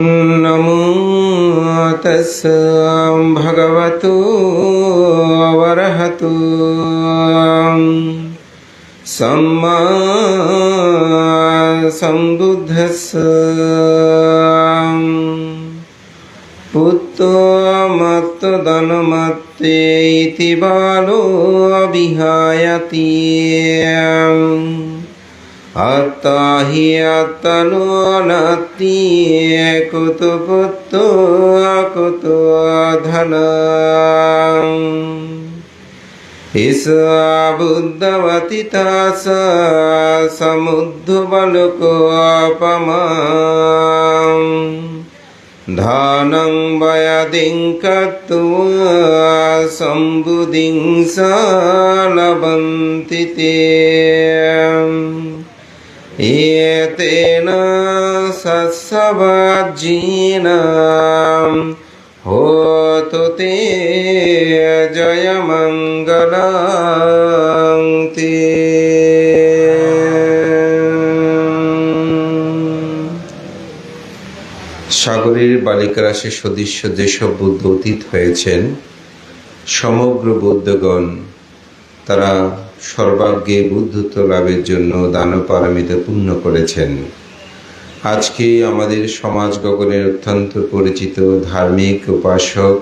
नमो तस्स भगवतो वरहतो सम्मा सम्बुद्धस्स पुत्रो मत्तदनुमत्तेति बालो विहायति अत्ता हि अत्तनो नास्ति कुतो पुत्रो कुतो धनम् ईशा बुद्धवती तास समुद्धबलकोपमाम् धनं वयदिं कृत्वा सम्बुद्धिं स लभन्ति ते एतेन सत्सवज्जीन होतु ते जयमङ्गलं ते। সাগরের বালিকারাশি সদৃশ্য যেসব বুদ্ধ অতীত হয়েছেন, সমগ্র বৌদ্ধগণ তারা সর্বাগ্রে বুদ্ধত্ব লাভের জন্য দানপারমিতা পূর্ণ করেছেন। আজকে আমাদের সমাজ গগনের অত্যন্ত পরিচিত ধার্মিক উপাসক,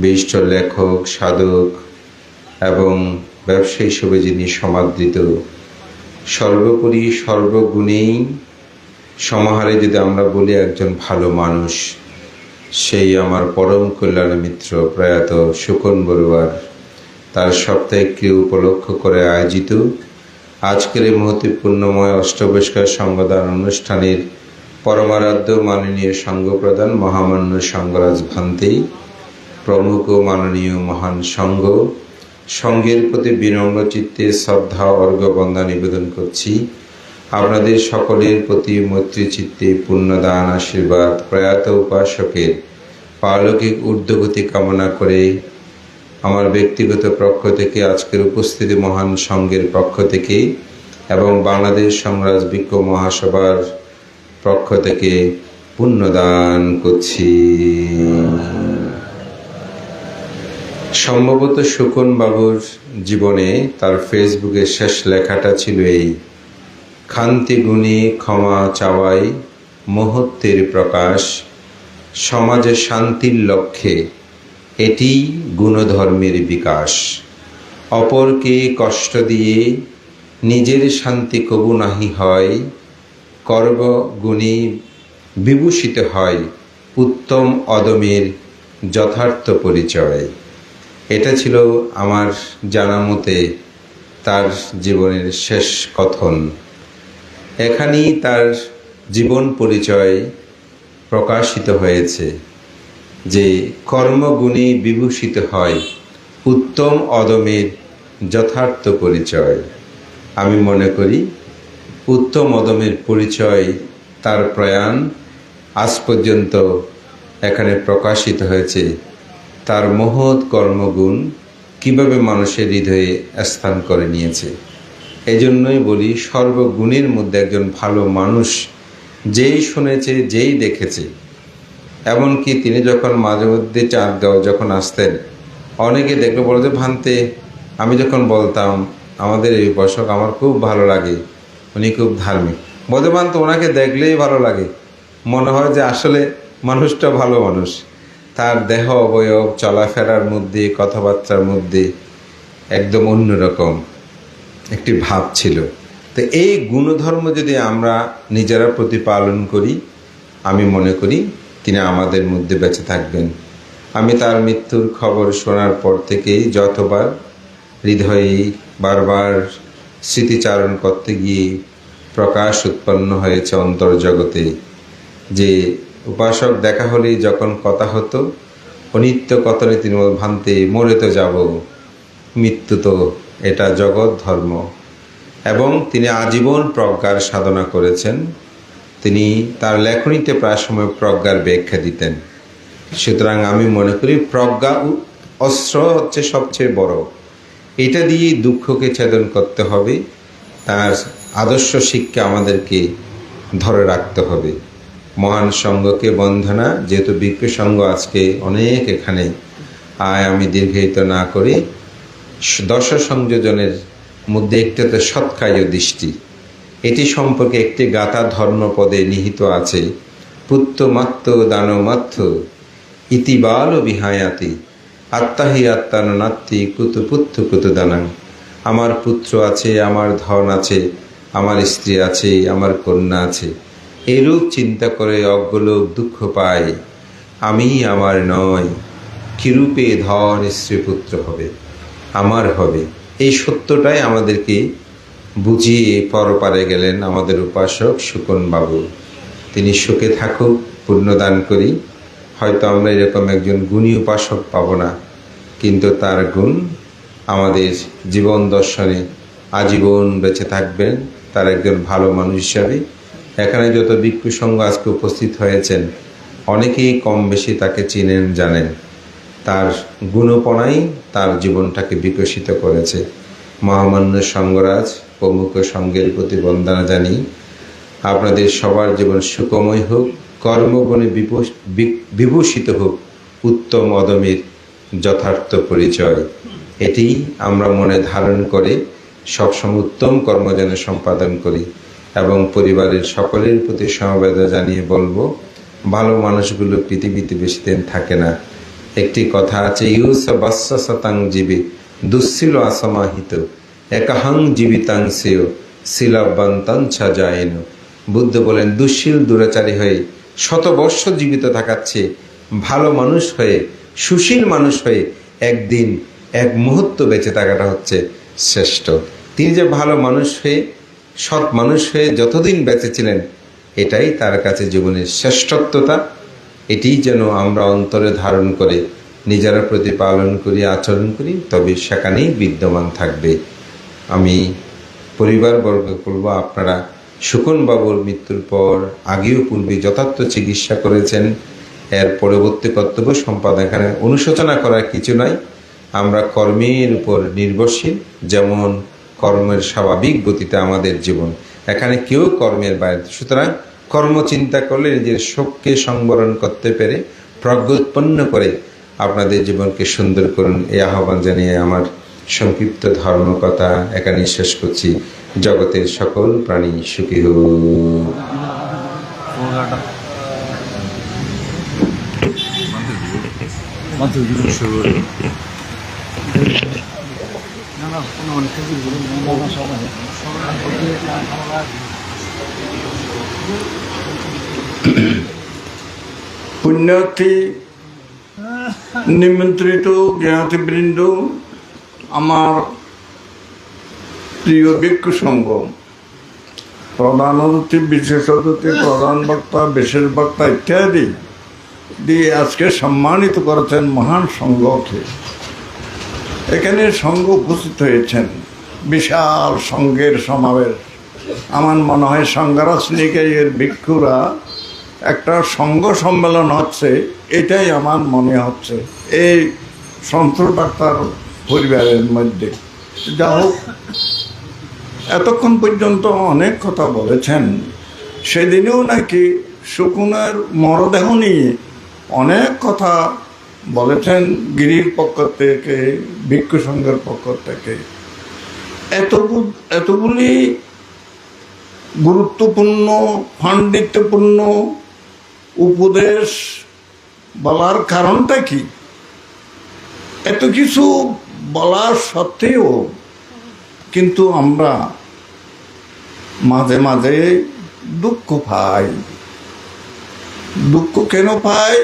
বিশিষ্ট লেখক, সাধক এবং ব্যবসায়ী হিসেবে যিনি সমাদৃত, সর্বোপরি সর্বগুণেই সমাহারে যদি আমরা বলি একজন ভালো মানুষ, সেই আমার পরম কল্যাণ মিত্র প্রয়াত সুকন বড়ুয়ার তার সাপ্তাহিক ক্রিয়া উপলক্ষ করে আয়োজিত আজকের এই মহত্বপূর্ণময় অষ্টবস্কার সঙ্গদান অনুষ্ঠানের পরমারাধ্য মাননীয় সঙ্ঘপ্রধান মহামান্য সঙ্গরাজ ভান্তে প্রমুখ মাননীয় মহান সঙ্ঘের প্রতি বিনম্র চিত্তে শ্রদ্ধা অর্ঘ্যবন্দনা নিবেদন করছি। আপনাদের সকলের প্রতি মৈত্রী চিত্তে পুণ্যদান আশীর্বাদ প্রয়াত উপাসকের পারলৌকিক ঊর্ধ্বগতি কামনা করে আমার ব্যক্তিগত পক্ষ থেকে, আজকের উপস্থিতি মহান সঙ্ঘের পক্ষ থেকে এবং বাংলাদেশ সংরাজ বিক্ষোভ মহাসভার পক্ষ থেকে পুণ্যদান করছি। সম্ভবত সুকন বাবুর জীবনে তার ফেসবুকের শেষ লেখাটা ছিল এই: খান্তি গুণী ক্ষমা চাওয়াই মহত্বের প্রকাশ, সমাজে শান্তির লক্ষ্যে এটি গুণধর্মের বিকাশ। অপরকে কষ্ট দিয়ে নিজের শান্তি কবু নাহি হয়, কর্মগুণী বিভূষিত হয় উত্তম অদমের যথার্থ পরিচয়। এটা ছিল আমার জানা মতে তার জীবনের শেষ কথন। এখানেই তার জীবন পরিচয় প্রকাশিত হয়েছে যে কর্মগুণে বিভূষিত হয় উত্তম অদমের যথার্থ পরিচয়। আমি মনে করি উত্তম অদমের পরিচয়, তার প্রয়াণ আজ পর্যন্ত এখানে প্রকাশিত হয়েছে। তার মহৎ কর্মগুণ কিভাবে মানুষের হৃদয়ে স্থান করে নিয়েছে। এই জন্যই বলি, সর্বগুণের মধ্যে একজন ভালো মানুষ যেই শুনেছে, যেই দেখেছে। এমনকি তিনি যখন মাঝে মধ্যে চাঁদগাঁও যখন আসতেন, অনেকে দেখলে বলে যে, ভান্তে, আমি যখন বলতাম আমাদের এই উপাসক আমার খুব ভালো লাগে, উনি খুব ধার্মিক, বলে ভান্তে ওনাকে দেখলেই ভালো লাগে, মনে হয় যে আসলে মানুষটা ভালো মানুষ। তার দেহ অবয়ব, চলাফেরার মধ্যে, কথাবার্তার মধ্যে একদম অন্যরকম একটি ভাব ছিল। তো এই গুণধর্ম যদি আমরা নিজেরা প্রতিপালন করি, আমি মনে করি তিনি আমাদের মধ্যে বেঁচে থাকবেন। আমি তার মৃত্যুর খবর শোনার পর থেকেই যতবার হৃদয়ে বারবার স্মৃতিচারণ করতে গিয়ে প্রকাশ উৎপন্ন হয়েছে অন্তর্জগতে যে উপাসক দেখা হলেই যখন কথা হতো, অনিত্য কথনে তিনি ভান্তে মরে তো যাব, মৃত্যু তো এটা জগৎ ধর্ম। এবং তিনি আজীবন প্রজ্ঞার সাধনা করেছেন। তিনি তার লেখনীতে প্রায় সময় প্রজ্ঞার ব্যাখ্যা দিতেন। সুতরাং আমি মনে করি প্রজ্ঞা অস্ত্র হচ্ছে সবচেয়ে বড়। এটা দিয়ে দুঃখকে ছেদন করতে হবে, তার আদর্শ শিক্ষা আমাদেরকে ধরে রাখতে হবে। মহান সঙ্ঘকে বন্দনা। যেহেতু ভিক্ষু সঙ্ঘ আজকে অনেক এখানে, আমি দীর্ঘায়িত না করি, দশ সংযোজনের মধ্যে একটি তো সৎকায় দৃষ্টি, এটি সম্পর্কে একটি গাথা ধর্মপদে নিহিত আছে। পুত্তমাত্র দানমাত্র ইতিবাল বিহায়াতি আত্মাহি আত্মানাত্মি কুতুপুত্র কুতুদানাং। আমার পুত্র আছে, আমার ধন আছে, আমার স্ত্রী আছে, আমার কন্যা আছে, এরূপ চিন্তা করে অজ্ঞলোক দুঃখ পায়। আমি আমার নয়, কিরূপে ধন স্ত্রী পুত্র হবে, আমার হবে। এই সত্যটাই আমাদেরকে বুঝিয়ে পরপারে গেলেন আমাদের উপাসক সুকন বাবু। তিনি সুখে থাকুক, পুণ্যদান করি। হয়তো আমরা এরকম একজন গুণী উপাসক পাব না, কিন্তু তার গুণ আমাদের জীবন দর্শনে আজীবন বেঁচে থাকবেন, তার একজন ভালো মানুষ হিসাবে। এখানে যত ভিক্ষু সংঘ আজকে উপস্থিত হয়েছেন, অনেকেই কম বেশি তাকে চিনেন, জানেন। তার গুণপনাই তার জীবনটাকে বিকশিত করেছে। মহামান্য সঙ্গরাজ প্রমুখ সঙ্গের প্রতি বন্দনা জানি। আপনাদের সবার জীবন সুখময় হোক, কর্মগুণে বিভূষিত হোক, উত্তম অদমের যথার্থ পরিচয়। এটি আমরা মনে ধারণ করে সবসময় উত্তম কর্ম যেন সম্পাদন করি। এবং পরিবারের সকলের প্রতি সমবেদনা জানিয়ে বলবো, ভালো মানুষগুলো পৃথিবীতে বেশি দিন থাকে না। একটি কথা আছে, ইউস বাস্য শতাং জীবী দুঃশীল অসমাহিত একাহং জীবিতাং সেয় শিলাবান্তাং সাজায়ন। বুদ্ধ বলেন, দুঃশীল দুরাচারী হয়ে শতবর্ষ জীবিত থাকাচ্ছে ভালো মানুষ হয়ে, সুশীল মানুষ হয়ে একদিন এক মুহূর্ত বেঁচে থাকাটা হচ্ছে শ্রেষ্ঠ। তিনি যে ভালো মানুষ হয়ে, সৎ মানুষ হয়ে যতদিন বেঁচে ছিলেন, এটাই তার কাছে জীবনের শ্রেষ্ঠত্বতা। এটি যেন আমরা অন্তরে ধারণ করে নিজেরা প্রতিপালন করি, আচরণ করি, তবে সেখানেই বিদ্যমান থাকবে। আমি পরিবারবর্গ বলব, আপনারা সুকন বাবুর মৃত্যুর পর আগেও পূর্বে যথার্থ চিকিৎসা করেছেন। এর পরবর্তী কর্তব্য সম্পাদন, এখানে অনুশোচনা করার কিছু নাই। আমরা কর্মের উপর নির্ভরশীল, যেমন কর্মের স্বাভাবিক গতিতে আমাদের জীবন, এখানে কেউ কর্মের বাইরে। সুতরাং কর্ম চিন্তা করলে নিজের শোককে সংবরণ করতে পেরে, প্রজ্ঞ উৎপন্ন করে আপনাদের জীবনকে সুন্দর করুন। এই আহ্বান জানিয়ে আমার সংক্ষিপ্ত ধর্মকথা এখানে শেষ করছি। জগতের সকল প্রাণী সুখী হোক। পুণ্যার্থী নিমন্ত্রিত জ্ঞাতিবৃন্দ, আমার প্রিয় ভিক্ষু সংঘ, প্রধান অতিথি, বিশেষ অতিথি, প্রধান বক্তা, বিশেষ বক্তা ইত্যাদি দিয়ে আজকে সম্মানিত করেছেন মহান সংঘকে। এখানে সংঘ উপস্থিত হয়েছেন, বিশাল সংঘের সমাবেশ। আমার মনে হয় সংঘরাজ নিকায়ের ভিক্ষুরা একটা সংঘ সম্মেলন হচ্ছে, এটাই আমার মনে হচ্ছে এই সন্তোষ ডাক্তার পরিবারের মধ্যে। যা হোক, এতক্ষণ পর্যন্ত অনেক কথা বলেছেন। সেদিনেও নাকি সুকুনের মরদেহ নিয়ে অনেক কথা বলেছেন গিরির পক্ষ থেকে, ভিক্ষু সংঘের পক্ষ থেকে। এতগুলি গুরুত্বপূর্ণ, পাণ্ডিত্যপূর্ণ উপদেশ বলার কারণটা কি? এত কিছু বলার সত্ত্বেও কিন্তু আমরা মাঝে মাঝে দুঃখ পাই। দুঃখ কেন পাই?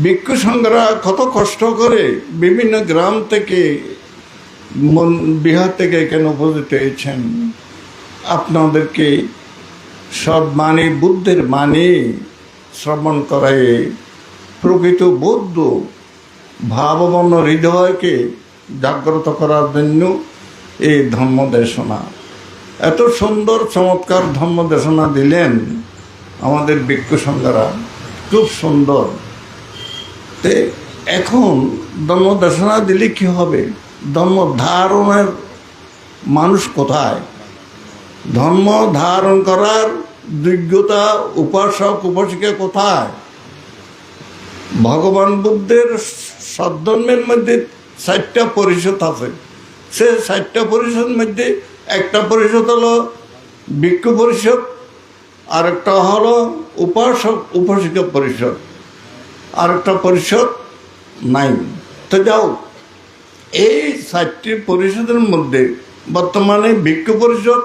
ভিক্ষু সংঘরা কত কষ্ট করে বিভিন্ন গ্রাম থেকে, বিহার থেকে কেন উপস্থিত হয়েছেন। আপনাদেরকে সদ্বাণী, বুদ্ধের বাণী শ্রবণ করায় প্রকৃত বৌদ্ধ ভাববর্ণ হৃদয়কে জাগ্রত করার জন্য এই ধর্মদেশনা, এত সুন্দর চমৎকার ধর্মদেশনা দিলেন আমাদের ভিক্ষু সংঘরা, খুব সুন্দর। তে এখন ধর্মদেশনা দিলে কি হবে? ধর্ম ধারণের মানুষ কোথায়? ধর্ম ধারণ করার যোগ্যতা উপাসক উপাসিকা কোথায়? ভগবান বুদ্ধের সদ্ধর্মের মধ্যে 4টা পরিষদ আছে। সে 4টা পরিষদের মধ্যে একটা পরিষদ হলো ভিক্ষু পরিষদ, আরেকটা হলো উপাসক উপাসিকা পরিষদ, আরেকটা পরিষদ নাই। তো যাও, এই 4টি পরিষদের মধ্যে বর্তমানে ভিক্ষু পরিষদ,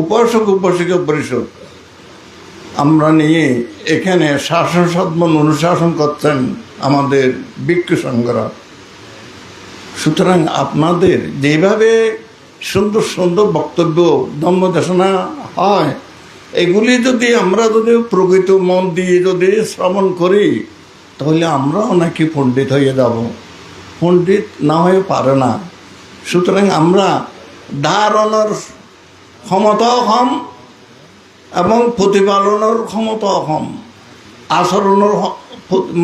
উপাসক উপাসিকা পরিষদ আমরা নিয়ে এখানে শাসন সাধন অনুশাসন করছেন আমাদের ভিক্ষু সংঘরা। সুতরাং আপনাদের যেভাবে সুন্দর সুন্দর বক্তব্য ধর্মদেশনা হয়, এগুলি যদি আমরা যদি প্রকৃত মন দিয়ে যদি শ্রবণ করি, তাহলে আমরাও নাকি পণ্ডিত হয়ে যাব। পণ্ডিত না হয়ে পারে না। সুতরাং আমরা ধারণার ক্ষমতাও কম এবং প্রতিপালনের ক্ষমতাও কম, আচরণের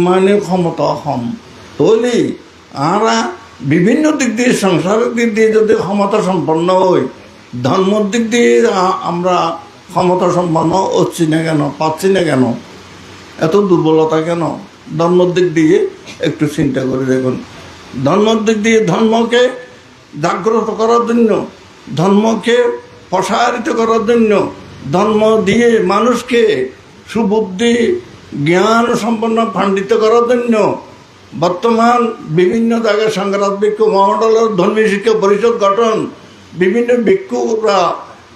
মানে ক্ষমতাও কম। তাহলে আমরা বিভিন্ন দিক দিয়ে, সংসারের দিক দিয়ে যদি ক্ষমতা সম্পন্ন হই, ধর্মের দিক দিয়ে আমরা ক্ষমতা সম্পন্ন হচ্ছি না কেন, পাচ্ছি না কেন? এত দুর্বলতা কেন? ধর্মের দিক দিয়ে একটু চিন্তা করে দেখুন। ধর্মের দিক দিয়ে ধর্মকে জাগ্রত করার জন্য, ধর্মকে প্রসারিত করার জন্য, ধর্ম দিয়ে মানুষকে সুবুদ্ধি জ্ঞান সম্পন্ন পাণ্ডিত্য করার জন্য বর্তমান বিভিন্ন জায়গায় সংগ্রাম ভিক্ষু মহামণ্ডলের ধর্মীয় শিক্ষা পরিষদ গঠন, বিভিন্ন ভিক্ষুরা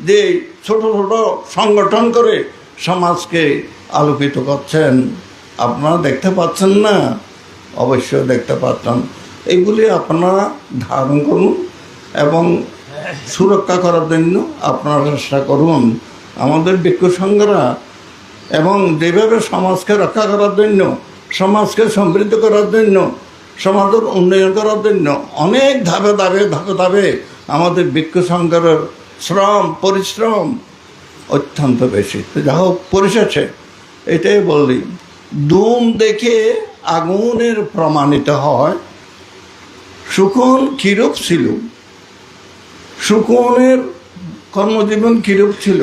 যে ছোট ছোট সংগঠন করে সমাজকে আলোকিত করছেন, আপনারা দেখতে পাচ্ছেন না? অবশ্যই দেখতে পাচ্ছেন। এগুলি আপনারা ধারণ করুন এবং সুরক্ষা করার জন্য আপনারা চেষ্টা করুন। আমাদের ভিক্ষু সংঘরা এবং যেভাবে সমাজকে রক্ষা করার জন্য, সমাজকে সমৃদ্ধ করার জন্য, সমাজের উন্নয়ন করার জন্য অনেক ধাপে ধাপে ধাপে ধাপে আমাদের ভিক্ষু সংঘের শ্রম পরিশ্রম অত্যন্ত বেশি। তো যা হোক, পরিশেষে এটাই বললি, ধূম দেখে আগুনের প্রমাণিত হয়। শকুন কিরূপ ছিল, শকুনের কর্মজীবন কিরূপ ছিল,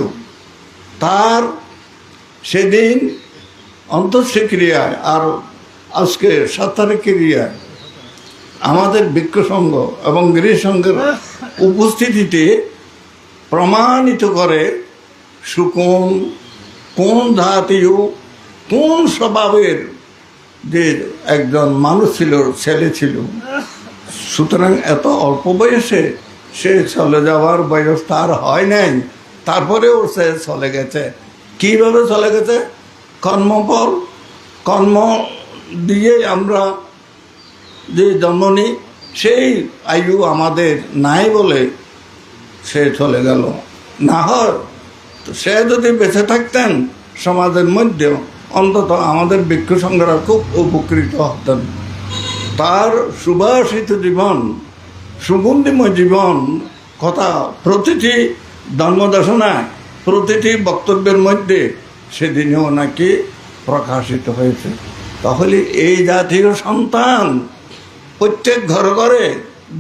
তার সেদিন অন্তঃশ্রী ক্রিয়ায় আর আজকে 7 তারিখ ক্রিয়ায় আমাদের ভিক্ষু সংঘ এবং গৃহ সংঘের উপস্থিতিতে প্রমাণিত করে শকুন কোন জাতীয়, কোন স্বভাবের যে একজন মানুষ ছিল, ছেলে ছিল। সুতরাং এত অল্প বয়সে সে চলে যাওয়ার বয়স তার হয় নাই, তারপরেও সে চলে গেছে। কীভাবে চলে গেছে? কর্মফল, কর্ম দিয়ে আমরা যে জন্ম নিই, সেই আয়ু আমাদের নাই বলে সে চলে গেল। না হয় তো সে যদি বেঁচে থাকতেন সমাজের মধ্যে, অন্তত আমাদের ভিক্ষু সংঘরা খুব উপকৃত হতেন। তার সুভাষিত জীবন, সুগন্ধিময় জীবন কথা প্রতিটি ধর্মদেশনায়, প্রতিটি বক্তব্যের মধ্যে সেদিনেও নাকি প্রকাশিত হয়েছে। তাহলে এই জাতীয় সন্তান প্রত্যেক ঘরে ঘরে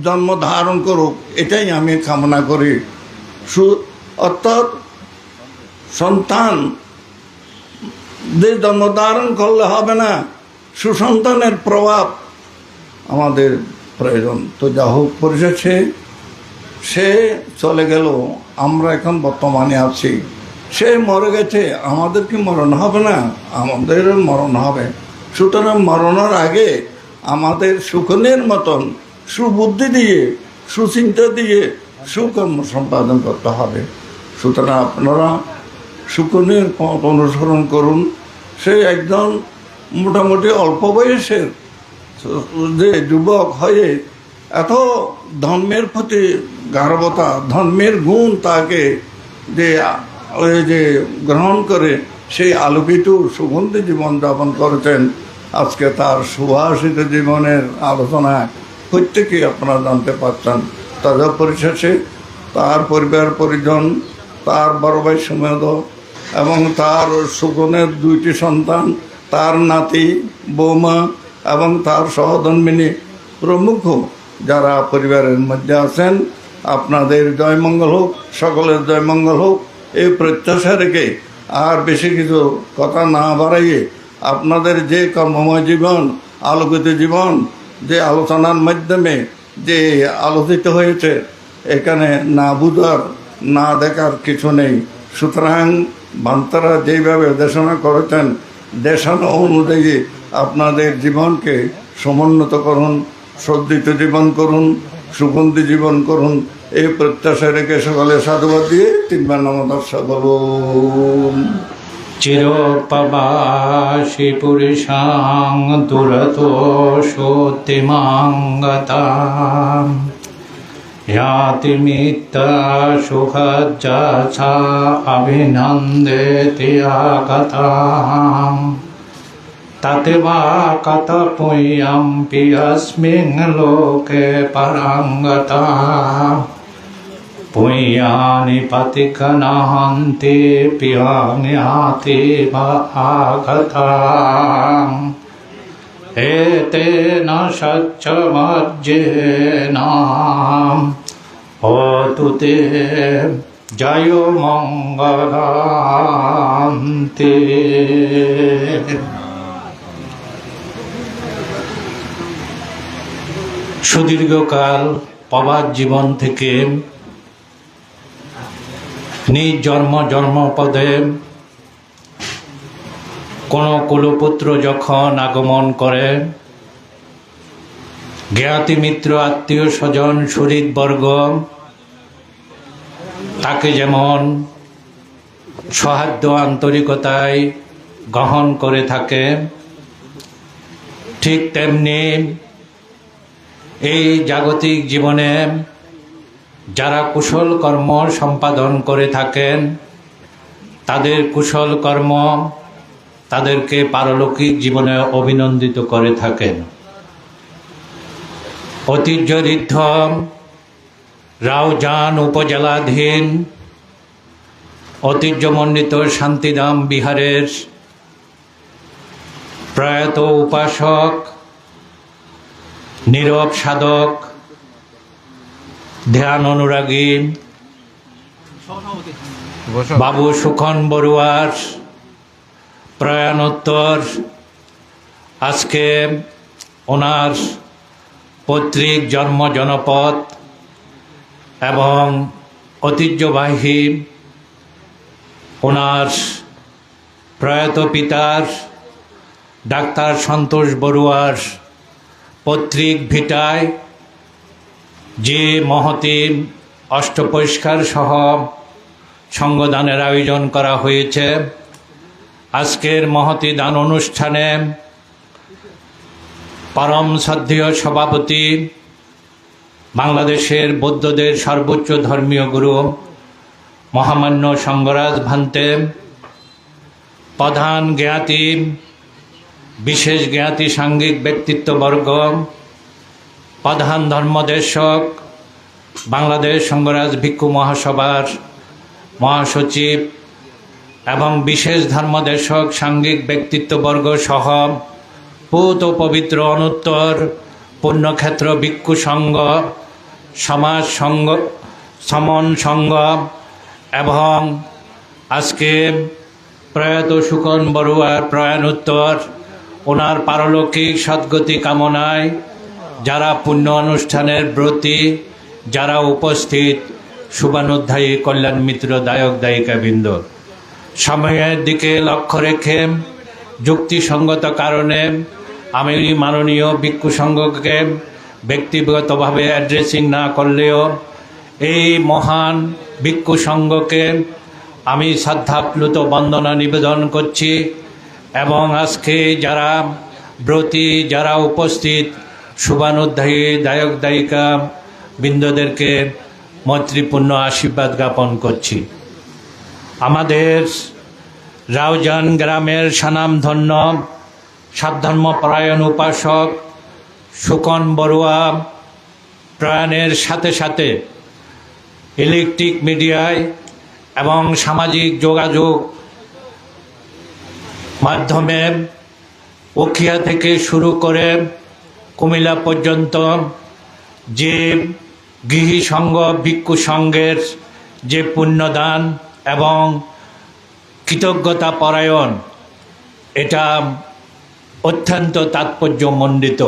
জন্ম ধারণ করুক, এটাই আমি কামনা করি। অর্থাৎ সন্তান যে জন্ম ধারণ করলে হবে না, সুসন্তানের প্রভাব আমাদের প্রয়োজন। তো যা হোক, পরিশেষে সে চলে গেল, আমরা এখন বর্তমানে আছি। সে মরে গেছে, আমাদের কি মরণ হবে না? আমাদের মরণ হবে। সুতরাং মরণের আগে আমাদের শকুনের মতন সুবুদ্ধি দিয়ে, সুচিন্তা দিয়ে সুকর্ম সম্পাদন করতে হবে। সুতরাং আপনারা শকুনের পথ অনুসরণ করুন। সে একজন মোটামুটি অল্প বয়সের যে যুবক হয়ে এত ধর্মের প্রতি গাঢ়তা, ধর্মের গুণ তাকে যে গ্রহণ করে সেই আলোকিত সুগন্ধি জীবনযাপন করেছেন। আজকে তার সুভাষিত জীবনের আলোচনায় প্রত্যেকেই আপনারা জানতে পারছেন। তাদের পরিশেষে তার পরিবার পরিজন, তার বড় ভাই সুমেধ এবং তার শকুনের 2টি সন্তান, তার নাতি, বৌমা এবং তার সহধর্মিনী প্রমুখ যারা পরিবারের মধ্যে আছেন, আপনাদের জয়মঙ্গল হোক, সকলের জয়মঙ্গল হোক, এই প্রত্যাশা রেখে আর বেশি কিছু কথা না বাড়াইয়ে আপনাদের যে কর্মময় জীবন, আলোকিত জীবন, যে আলোচনার মাধ্যমে যে আলোচিত হয়েছে, এখানে না বুঝার না দেখার কিছু নেই। সুতরাং ভান্তারা যেইভাবে দেশনা করেছেন, দেশানো অনুযায়ী আপনাদের জীবনকে সমুন্নত করুন, সজ্জিত জীবন করুন, সুগন্ধি জীবন করুন, এই প্রত্যাশা রেখে সকলে সাধুবাদ দিয়ে তিনবার নমস্কার বলুন। চিরোপবাসি পুরুষাং দুরতোষোত্তিমাঙ্গতাম याति मित्ता सुखज्जा सा अभिनन्देति आगताम् तते वा कथपुय्यम्पि अस्मिन् लोके पराङ्गता पुय्यानि पतिकनहन्ति पियान्याति वा आगताम् एतेन सच्चमर्जेन होतु ते जय मङ्गलान्ते। সুদীর্ঘকাল প্রবাদ জীবন থেকে নিজ জন্মপদে কোন কুলপুত্র যখন আগমন করে, জ্ঞাতি মিত্র আত্মীয় স্বজন সুহৃদবর্গ তাকে যেমন সহাদ্য আন্তরিকতায় গ্রহণ করে থাকে, ঠিক তেমনি এই জাগতিক জীবনে যারা কুশল কর্ম সম্পাদন করে থাকেন, তাদের কুশল কর্ম তাদেরকে পারলৌকিক জীবনে অভিনন্দিত করে থাকেন। ঐতিহ্যঋদ্ধ রাউজান উপজেলাধীন ঐতিহ্যমণ্ডিত শান্তিধাম বিহারের প্রয়াত উপাসক, নীরব সাধক, ধ্যান অনুরাগী বাবু সুখন বড়ুয়ার প্রয়াণোত্তর আজকে ওনার পৈতৃক জন্ম জনপদ এবং ঐতিহ্যবাহী ওনার প্রয়াত পিতার ডাক্তার সন্তোষ বড়ুয়ার পৈতৃক ভিটায় যে মহতী অষ্টপরিষ্কার সহ সঙ্গদানের আয়োজন করা হয়েছে, আজকের মহতী দান অনুষ্ঠানে পরম শ্রদ্ধেয় সভাপতি, বাংলাদেশের বৌদ্ধদের সর্বোচ্চ ধর্মীয় গুরু মহামান্য সঙ্গরাজ ভান্তে, প্রধান জ্ঞাতি, বিশেষ জ্ঞাতি সাঙ্গিক ব্যক্তিত্ববর্গ, প্রধান ধর্মদেশক, বাংলাদেশ সঙ্গরাজ ভিক্ষু মহাসভার মহাসচিব এবং বিশেষ ধর্মদেশক সাঙ্গিক ব্যক্তিত্ববর্গ সহ পূত পবিত্র অনুত্তর পুণ্যক্ষেত্র ভিক্ষু সংঘ, সমাজ সংঘ, সমন সংঘ এবং আজকে প্রয়াত সুখন বড়ুয়ার প্রয়াণোত্তর ওনার পারলৌকিক সদ্গতি কামনায় যারা পুণ্য অনুষ্ঠানের ব্রতী, যারা উপস্থিত, শুভানুধ্যায়ী কল্যাণ মিত্র দায়ক দায়িকাবৃন্দ, সময়ের দিকে লক্ষ্য রেখে যুক্তিসঙ্গত কারণে আমি মাননীয় ভিক্ষু সংঘকে ব্যক্তিগতভাবে অ্যাড্রেসিং না করলেও এই মহান ভিক্ষু সংঘকে আমি শ্রদ্ধাপ্লুত বন্দনা নিবেদন করছি এবং আজকে যারা ব্রতী, যারা উপস্থিত, শুভানুধ্যায়ী দায়ক দায়িকা বৃন্দদেরকে মৈত্রীপূর্ণ আশীর্বাদ জ্ঞাপন করছি। আমাদের রাউজান গ্রামের স্বনামধন্য সাধর্মপরায়ণ উপাসক সুখন বড়ুয়া প্রয়াণের সাথে সাথে ইলেকট্রিক মিডিয়ায় এবং সামাজিক যোগাযোগ মাধ্যমে উখিয়া থেকে শুরু করে কুমিল্লা পর্যন্ত যে গৃহী সংঘ ভিক্ষু সংঘের যে পুণ্যদান এবং কৃতজ্ঞতা পরায়ণ, এটা অত্যন্ত তাৎপর্যমণ্ডিত।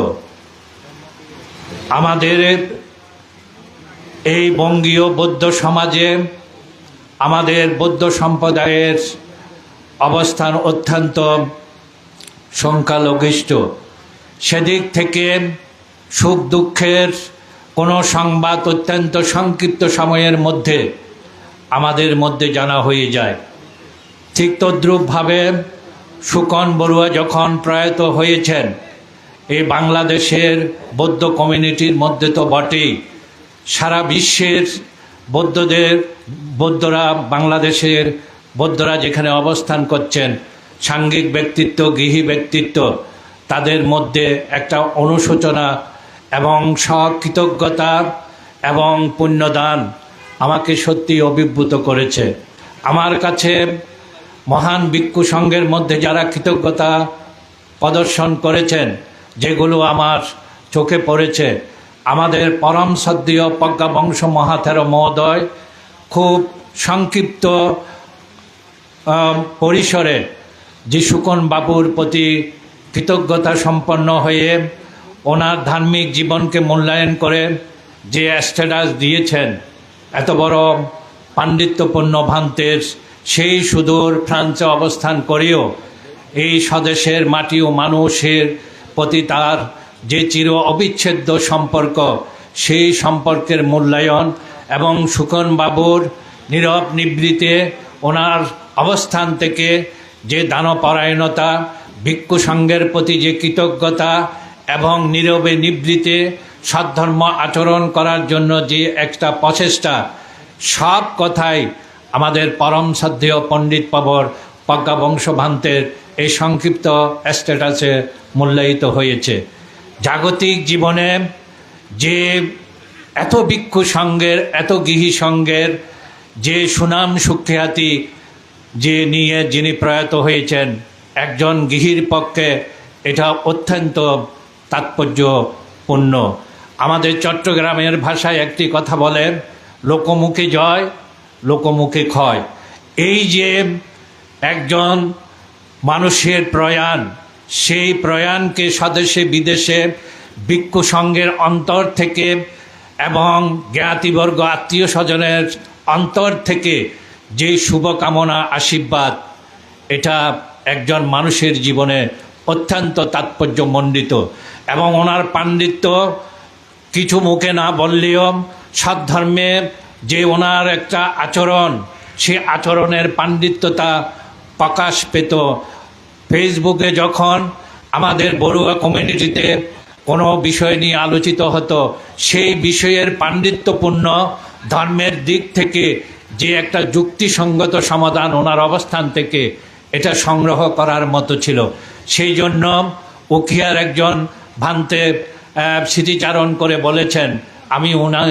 আমাদের এই বঙ্গীয় বৌদ্ধ সমাজে আমাদের বৌদ্ধ সম্প্রদায়ের অবস্থান অত্যন্ত সংখ্যালঘিষ্ঠ। সেদিক থেকে সুখ দুঃখের কোনো সংবাদ অত্যন্ত সংক্ষিপ্ত সময়ের মধ্যে আমাদের মধ্যে জানা হয়ে যায়। ঠিক তদ্রূপভাবে সুকন বড়ুয়া যখন প্রয়াত হয়েছেন, এই বাংলাদেশের বৌদ্ধ কমিউনিটির মধ্যে তো বটেই, সারা বিশ্বের বৌদ্ধরা বাংলাদেশের বৌদ্ধরা যেখানে অবস্থান করছেন, সাংঘিক ব্যক্তিত্ব, গৃহী ব্যক্তিত্ব, তাদের মধ্যে একটা অনুশোচনা এবং সকৃতজ্ঞতা এবং পুণ্যদান আমাকে সত্যি অভিভূত করেছে। আমার কাছে মহান ভিক্ষু সংঘের মধ্যে যারা কৃতজ্ঞতা প্রদর্শন করেছেন, যেগুলো আমার চোখে পড়েছে, আমাদের পরম শ্রদ্ধেয় প্রজ্ঞাবংশ মহাথের মহোদয় খুব সংক্ষিপ্ত পরিসরে যে সুকন বাবুর প্রতি কৃতজ্ঞতা সম্পন্ন হয়ে ওনার ধার্মিক জীবনকে মূল্যায়ন করে যে স্ট্যাটাস দিয়েছেন, এত বড় পাণ্ডিত্যপূর্ণ ভান্তের সেই সুদূর ফ্রান্সে অবস্থান করেও এই স্বদেশের মাটি ও মানুষের প্রতি তার যে চির অবিচ্ছেদ্য সম্পর্ক, সেই সম্পর্কের মূল্যায়ন এবং সুকন বাবুর নীরব নিবৃত্তে ওনার অবস্থান থেকে যে দানপরায়ণতা, ভিক্ষু সংঘের প্রতি যে কৃতজ্ঞতা এবং নীরবে নিবৃত্তে সদ্ধর্ম আচরণ করার জন্য যে একটা প্রচেষ্টা, সব কথাই আমাদের পরম শ্রদ্ধেয় পণ্ডিত পাবর প্রজ্ঞাবংশ ভান্তের এই সংক্ষিপ্ত স্ট্যাটাসে মূল্যায়িত হয়েছে। জাগতিক জীবনে যে এত ভিক্ষু সংঘের, এত গৃহী সংঘের যে সুনাম সুখ্যাতি যে নিয়ে যিনি প্রয়াত হয়েছেন, একজন গৃহীর পক্ষে এটা অত্যন্ত তাৎপর্যপূর্ণ। আমাদের চট্টগ্রামের ভাষায় একটি কথা বলেন, লোকমুখে জয়, লোকমুখে ক্ষয়। এই যে একজন মানুষের প্রয়াণ, সেই প্রয়াণকে স্বদেশে বিদেশে ভিক্ষু সংঘের অন্তর থেকে এবং জ্ঞাতিবর্গ আত্মীয় স্বজনের অন্তর থেকে যে শুভকামনা আশীর্বাদ, এটা একজন মানুষের জীবনে অত্যন্ত তাৎপর্যমণ্ডিত। এবং ওনার পাণ্ডিত্য কিছু মুখে না বললেও সদ্ধর্মে যে ওনার একটা আচরণ, সে আচরণের পাণ্ডিত্যতা প্রকাশ পেত। ফেসবুকে যখন আমাদের বড়ুয়া কমিউনিটিতে কোনো বিষয় নিয়ে আলোচিত হতো, সেই বিষয়ের পাণ্ডিত্যপূর্ণ ধর্মের দিক থেকে যে একটা যুক্তিসঙ্গত সমাধান ওনার অবস্থান থেকে এটা সংগ্রহ করার মতো ছিল। সেই জন্য উখিয়ার একজন ভান্তে স্মৃতিচারণ করে বলেছেন, আমি ওনার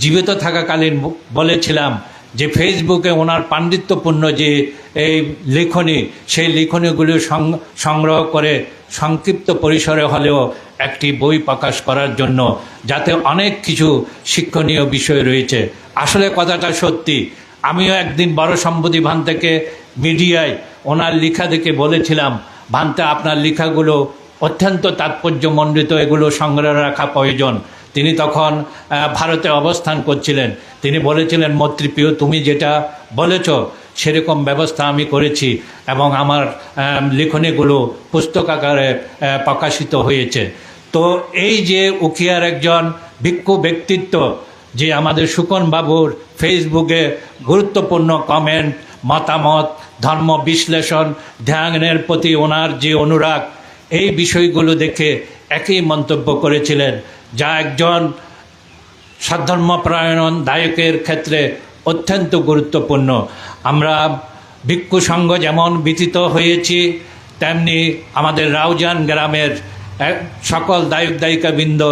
জীবিত থাকাকালীন বলেছিলাম যে ফেসবুকে ওনার পাণ্ডিত্যপূর্ণ যে এই লেখনী, সেই লেখনীগুলো সংগ্রহ করে সংক্ষিপ্ত পরিসরে হলেও একটি বই প্রকাশ করার জন্য, যাতে অনেক কিছু শিক্ষণীয় বিষয় রয়েছে। আসলে কথাটা সত্যি। আমিও একদিন বড় সম্পত্তি ভান্তেকে মিডিয়ায় ওনার লেখা দেখে বলেছিলাম, ভান্তে আপনার লেখাগুলো অত্যন্ত তাৎপর্যমণ্ডিত, এগুলো সংগ্রহ রাখা প্রয়োজন। তিনি তখন ভারতে অবস্থান করছিলেন। তিনি বলেছিলেন, মৈত্রীপ্রিয়, তুমি যেটা বলেছ সেরকম ব্যবস্থা আমি করেছি এবং আমার লেখনীগুলো পুস্তক আকারে প্রকাশিত হয়েছে। তো এই যে উখিয়ার একজন ভিক্ষু ব্যক্তিত্ব, যে আমাদের সুকন বাবুর ফেসবুকে গুরুত্বপূর্ণ কমেন্ট, মতামত, ধর্ম বিশ্লেষণ, ধ্যানের প্রতি ওনার যে অনুরাগ, এই বিষয়গুলো দেখে একই মন্তব্য করেছিলেন, যা একজন সদ্ধর্মপরায়ণ দায়কের ক্ষেত্রে অত্যন্ত গুরুত্বপূর্ণ। আমরা ভিক্ষু সংঘ যেমন ব্যথিত হয়েছি, তেমনি আমাদের রাউজান গ্রামের সকল দায়ক দায়িকাবৃন্দ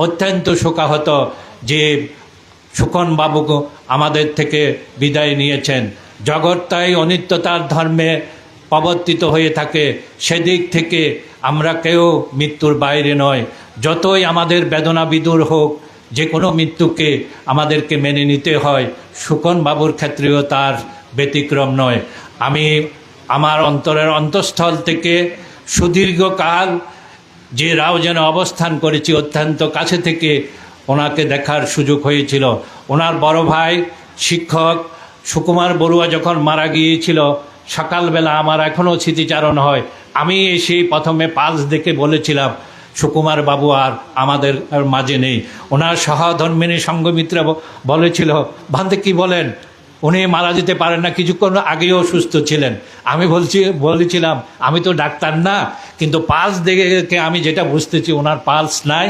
অত্যন্ত শোকাহত যে সুকন বাবু আমাদের থেকে বিদায় নিয়েছেন। জগৎ তাই অনিত্যতার ধর্মে প্রবর্তিত হয়ে থাকে, সেদিক থেকে আমরা কেউ মৃত্যুর বাইরে নয়। যতই আমাদের বেদনা বিদূর হোক, যে কোনো মৃত্যুকে আমাদেরকে মেনে নিতে হয়। সুকন বাবুর ক্ষেত্রেও তার ব্যতিক্রম নয়। আমি আমার অন্তরের অন্তঃস্থল থেকে সুদীর্ঘকাল যে রাউজানে অবস্থান করেছি, অত্যন্ত কাছে থেকে ওনাকে দেখার সুযোগ হয়েছিল। ওনার বড় ভাই শিক্ষক সুকুমার বড়ুয়া যখন মারা গিয়েছিল, সকালবেলা আমার এখনও স্মৃতিচারণ হয়, আমি এসেই প্রথমে পালস দেখে বলেছিলাম সুকুমার বাবু আর আমাদের মাঝে নেই। ওনার সহধর্মিনী সঙ্গমিত্রা বলেছিল, ভান্তে কি বলেন, উনি মারা যেতে পারেন না, কিছুক্ষণ আগেও সুস্থ ছিলেন। আমি বলেছিলাম আমি তো ডাক্তার না, কিন্তু পালস দেখে আমি যেটা বুঝতেছি ওনার পালস নাই,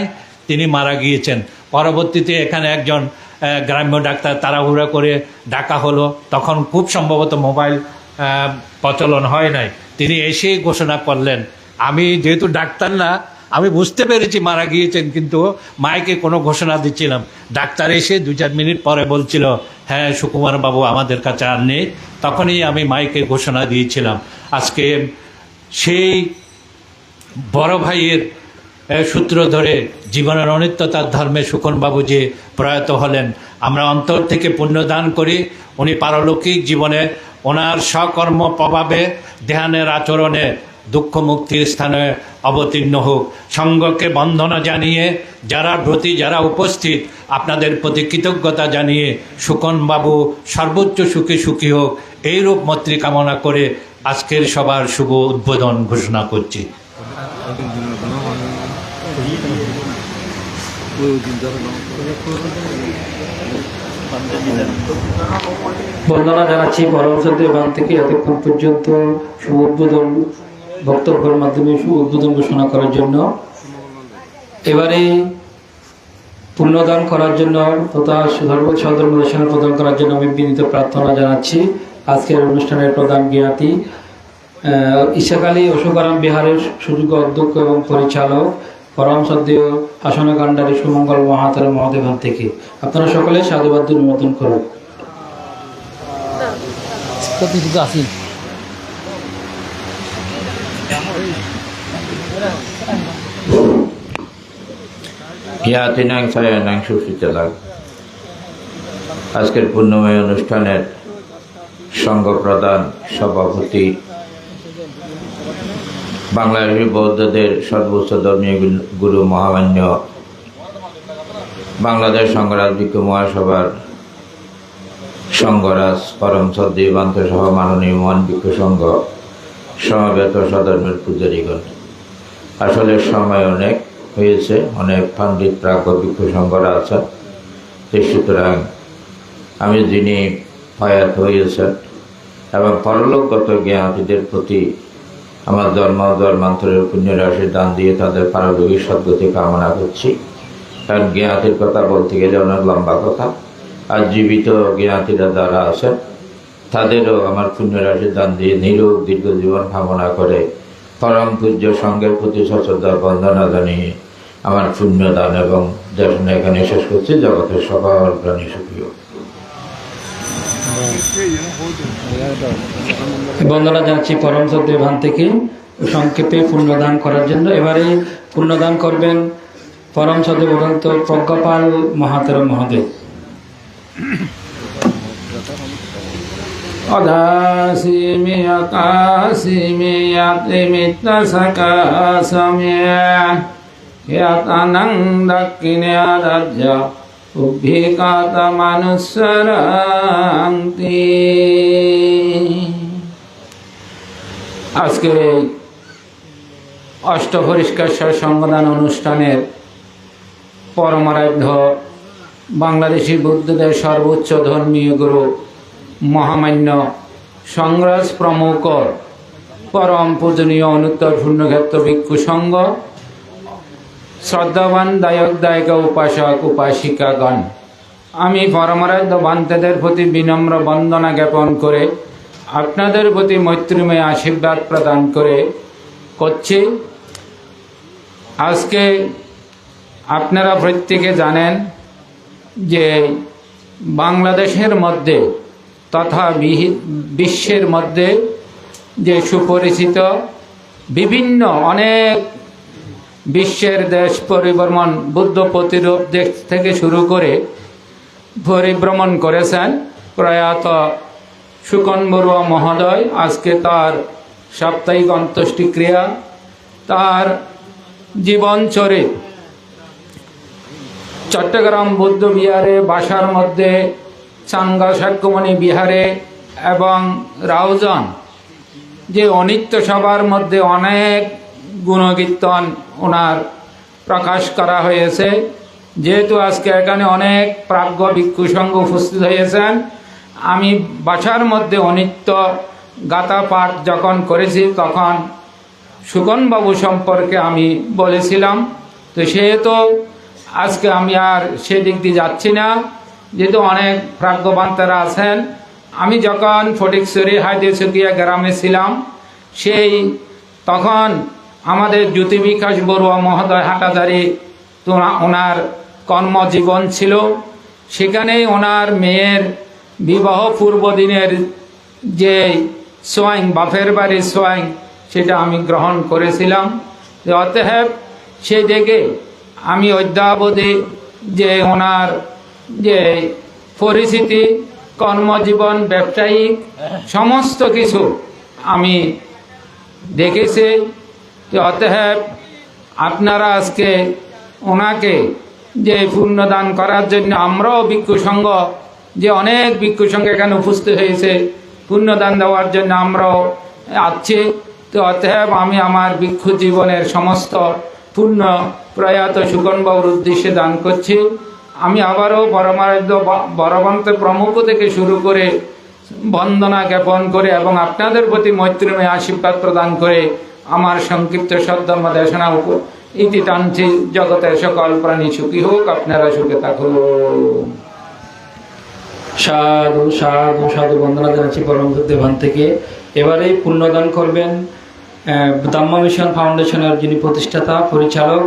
তিনি মারা গিয়েছেন। পরবর্তীতে এখানে একজন গ্রাম্য ডাক্তার তাড়াহুড়া করে ডাকা হলো, তখন খুব সম্ভবত মোবাইল প্রচলন হয় নাই, তিনি এসেই ঘোষণা করলেন। আমি যেহেতু ডাক্তার না, আমি বুঝতে পেরেছি মারা গিয়েছেন, কিন্তু মাইকে কোনো ঘোষণা দিচ্ছিলাম। ডাক্তার এসে 2-4 মিনিট পরে বলছিল, হ্যাঁ সুকুমার বাবু আমাদের কাছে আর নেই, তখনই আমি মাইকে ঘোষণা দিয়েছিলাম। আজকে সেই বড় ভাইয়ের সূত্র ধরে জীবনের অনিত্যতার ধর্মে সুকনবাবু যে প্রয়াত হলেন, আমরা অন্তর থেকে পুণ্যদান করি উনি পারলৌকিক জীবনে ওনার সকর্ম প্রভাবে ধ্যানের আচরণে দুঃখ মুক্তির স্থানে অবতীর্ণ হোক। সঙ্গকে বন্দনা জানিয়ে যারা ব্রতী, যারা উপস্থিত, আপনাদের প্রতি কৃতজ্ঞতা জানিয়ে সুকনবাবু সর্বোচ্চ সুখে সুখী হোক, এইরূপ মৈত্রী কামনা করে আজকের সবার শুভ উদ্বোধন ঘোষণা করছি। বন্দনা জানাচ্ছি পরমসদ্য বান থেকে এতক্ষণ পর্যন্ত শুভ উদ্বোধন বক্তব্যের মাধ্যমে শুভ উদ্বোধন ঘোষণা করার জন্য। এবারে পুণ্যদান করার জন্য তথা সধর্মদর্শন প্রদান করার জন্য আমি বিনীত প্রার্থনা জানাচ্ছি। আজকের অনুষ্ঠানের প্রধান জ্ঞাতি ইসাকালী অশোকারাম বিহারের সুযোগ্য অধ্যক্ষ এবং পরিচালক পরম সদ্য হাসনাকাণ্ডারী সুমঙ্গল মহাতারা মহাদেবান থেকে আপনারা সকলে সাধুবাদ অনুমোদন করুন। আজকের পুণ্যময় অনুষ্ঠানের সংঘ প্রধান সভাপতি, বাংলাদেশী বৌদ্ধদের সর্বোচ্চ ধর্মীয় গুরু মহামান্য বাংলাদেশ সংঘরাজ্যিক মহাসভার সংঘরাজ পরম সদ্দীবান্ত সহ মাননীয় মহান ভিক্ষু সংঘ, সমাবেত সধর্মের পূজারীগণ, আসলে সময় অনেক হয়েছে, অনেক পণ্ডিত প্রাজ্ঞ ভিক্ষু সংঘরা আছেন, সুতরাং আমি যিনি প্রয়াত হয়েছেন এবং পরলোকগত জ্ঞানীদের প্রতি আমার ধর্মান্তরের পুণ্যরাশি দান দিয়ে তাদের পারলৌকিক সদ্গতি কামনা করছি। কারণ জ্ঞাতির কথা বলতে গেলে অনেক লম্বা কথা, আর জীবিত জ্ঞাতিরা যারা আছেন তাদেরও আমার পুণ্যরাশি দান দিয়ে নিরোগ দীর্ঘ জীবন কামনা করে পরম পূজ্য সঙ্গের প্রতি সশ্রদ্ধা বন্দনা জানিয়ে আমার পুণ্যদান এবং দর্শন এখানে শেষ করছি। জগতের সকল প্রাণী সুখী হোক। বন্দনা জানাচ্ছি পরম সদ্য ভান থেকে সংক্ষেপে পুণ্যদান করার জন্য। এবারে পুণ্যদান করবেন পরম সদ্য ভগন্ত প্রজ্ঞাপাল মহাতের মহোদয়। অদাসিমে আকাশিমে মিত্র সকাশমে ইয়াতানং দক্ষিণে রাজ্য উভ্যকাত মানুষরান্তি। আজকের এই অষ্টপরিষ্কার সংবাদান অনুষ্ঠানের পরমারাধ্য বাংলাদেশি বুদ্ধদের সর্বোচ্চ ধর্মীয় গুরু মহামান্য সংগ্রাজ প্রমুখ পরম পূজনীয় অনুত্তর পুণ্যক্ষেত্র ভিক্ষু সংঘ, শ্রদ্ধাবান দায়ক দায়িকা উপাসক উপাসিকাগণ, আমি পরমারাধ্য বান্তেদের প্রতি বিনম্র বন্দনা জ্ঞাপন করে আপনাদের প্রতি মৈত্রীময় আশীর্বাদ প্রদান করছি। আজকে আপনারা প্রত্যেকে জানেন যে বাংলাদেশের মধ্যে তথা বিশ্বের মধ্যে যে সুপরিচিত বিভিন্ন অনেক বিশ্বের দেশ পরিভ্রমণ, বুদ্ধ প্রতিরূপ দেশ থেকে শুরু করে পরিভ্রমণ করেছেন প্রয়াত সুকন বড়ুয়া মহোদয়। আজকে তার সাপ্তাহিক অন্ত্যেষ্টিক্রিয়া। তার জীবনচরে চট্টগ্রাম বৌদ্ধ বিহারে, বাসার মধ্যে চাঙ্গা সাক্ষ্যমণি বিহারে এবং রাউজান যে অনিত্য সভার মধ্যে অনেক গুণকীর্তন ওনার প্রকাশ করা হয়েছে। যেহেতু আজকে এখানে অনেক প্রাজ্ঞ ভিক্ষু সংঘ উপস্থিত হয়েছেন, আমি বাসার মধ্যে অনিত্য গাথা পাঠ যখন করেছি তখন সুকনবাবু সম্পর্কে আমি বলেছিলাম। তো সেহেতু আজকে আমি আর সেদিক দিয়ে যাচ্ছি না, যেহেতু অনেক প্রাজ্ঞবান তারা আছেন। আমি যখন ফটিকছড়ি হায়দেরচকিয়া গ্রামে ছিলাম, তখন আমাদের জ্যোতি বিকাশ বড়ুয়া মহোদয় হাটাজারি তো ওনার কর্মজীবন ছিল। সেখানেই ওনার মেয়ের বিবাহ পূর্ব দিনের যে সোয়াইং, বাপের বাড়ির সোয়াইং, সেটা আমি গ্রহণ করেছিলাম। অতএব সেই দেখে আমি অদ্যাবধি যে ওনার যে পরিস্থিতি, কর্মজীবন, ব্যবসায়িক সমস্ত কিছু আমি দেখেছি। অতএব আপনারা আজকে ওনাকে যে পুণ্যদান করার জন্য আমরাও ভিক্ষু সংঘ, যে অনেক ভিক্ষু সংঘ এখানে উপস্থিত হয়েছে পুণ্যদান দেওয়ার জন্য আমরাও আছি। তো অতএব আমি আমার ভিক্ষু জীবনের সমস্ত পুণ্য প্রয়াত সুকনবাবুর উদ্দেশ্যে দান করছি। আমি আবারও পরমারাধ্য বড়বন্ত প্রমুখ থেকে শুরু করে বন্দনা জ্ঞাপন করে এবং আপনাদের প্রতি মৈত্রীময় আশীর্বাদ প্রদান করে আমার সংক্ষিপ্ত সদ্ধর্ম দেশনা ইতি টানছি। জগতের সকল প্রাণী সুখী হোক, আপনারা সুখে থাকুন। সাধু সাধু সাধু বন্দনা জানাচ্ছি পরম দেবান থেকে। এবারেই পুণ্যদান করবেন ধাম্মা মিশন ফাউন্ডেশনের যিনি প্রতিষ্ঠাতা পরিচালক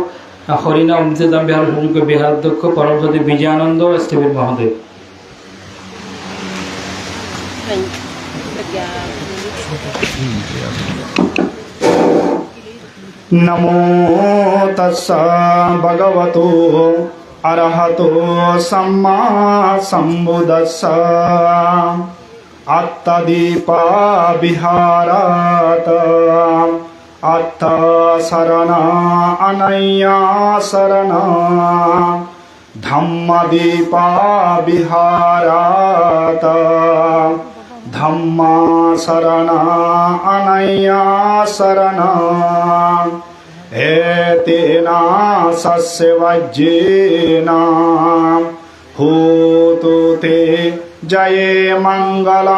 হরিনাম অমৃতধাম বিহার সুযোগ্য বিহারাধ্যক্ষ পরমজ্যোতি বিজয়ানন্দ এসটিভির মহোদয়। নমো তস্সা ভগবতো অরহতো সম্মা সম্বুদ্ধস্সা আত্মদীপা বিহারাত আত্ম শরণা অনয়া শরণা ধম্মদীপা বিহারাত ধম্মা শরণা অনয়া শরণা এতেনা সস্যবজ্যেনা হোতু তে জয়ে মঙ্গলান্তি।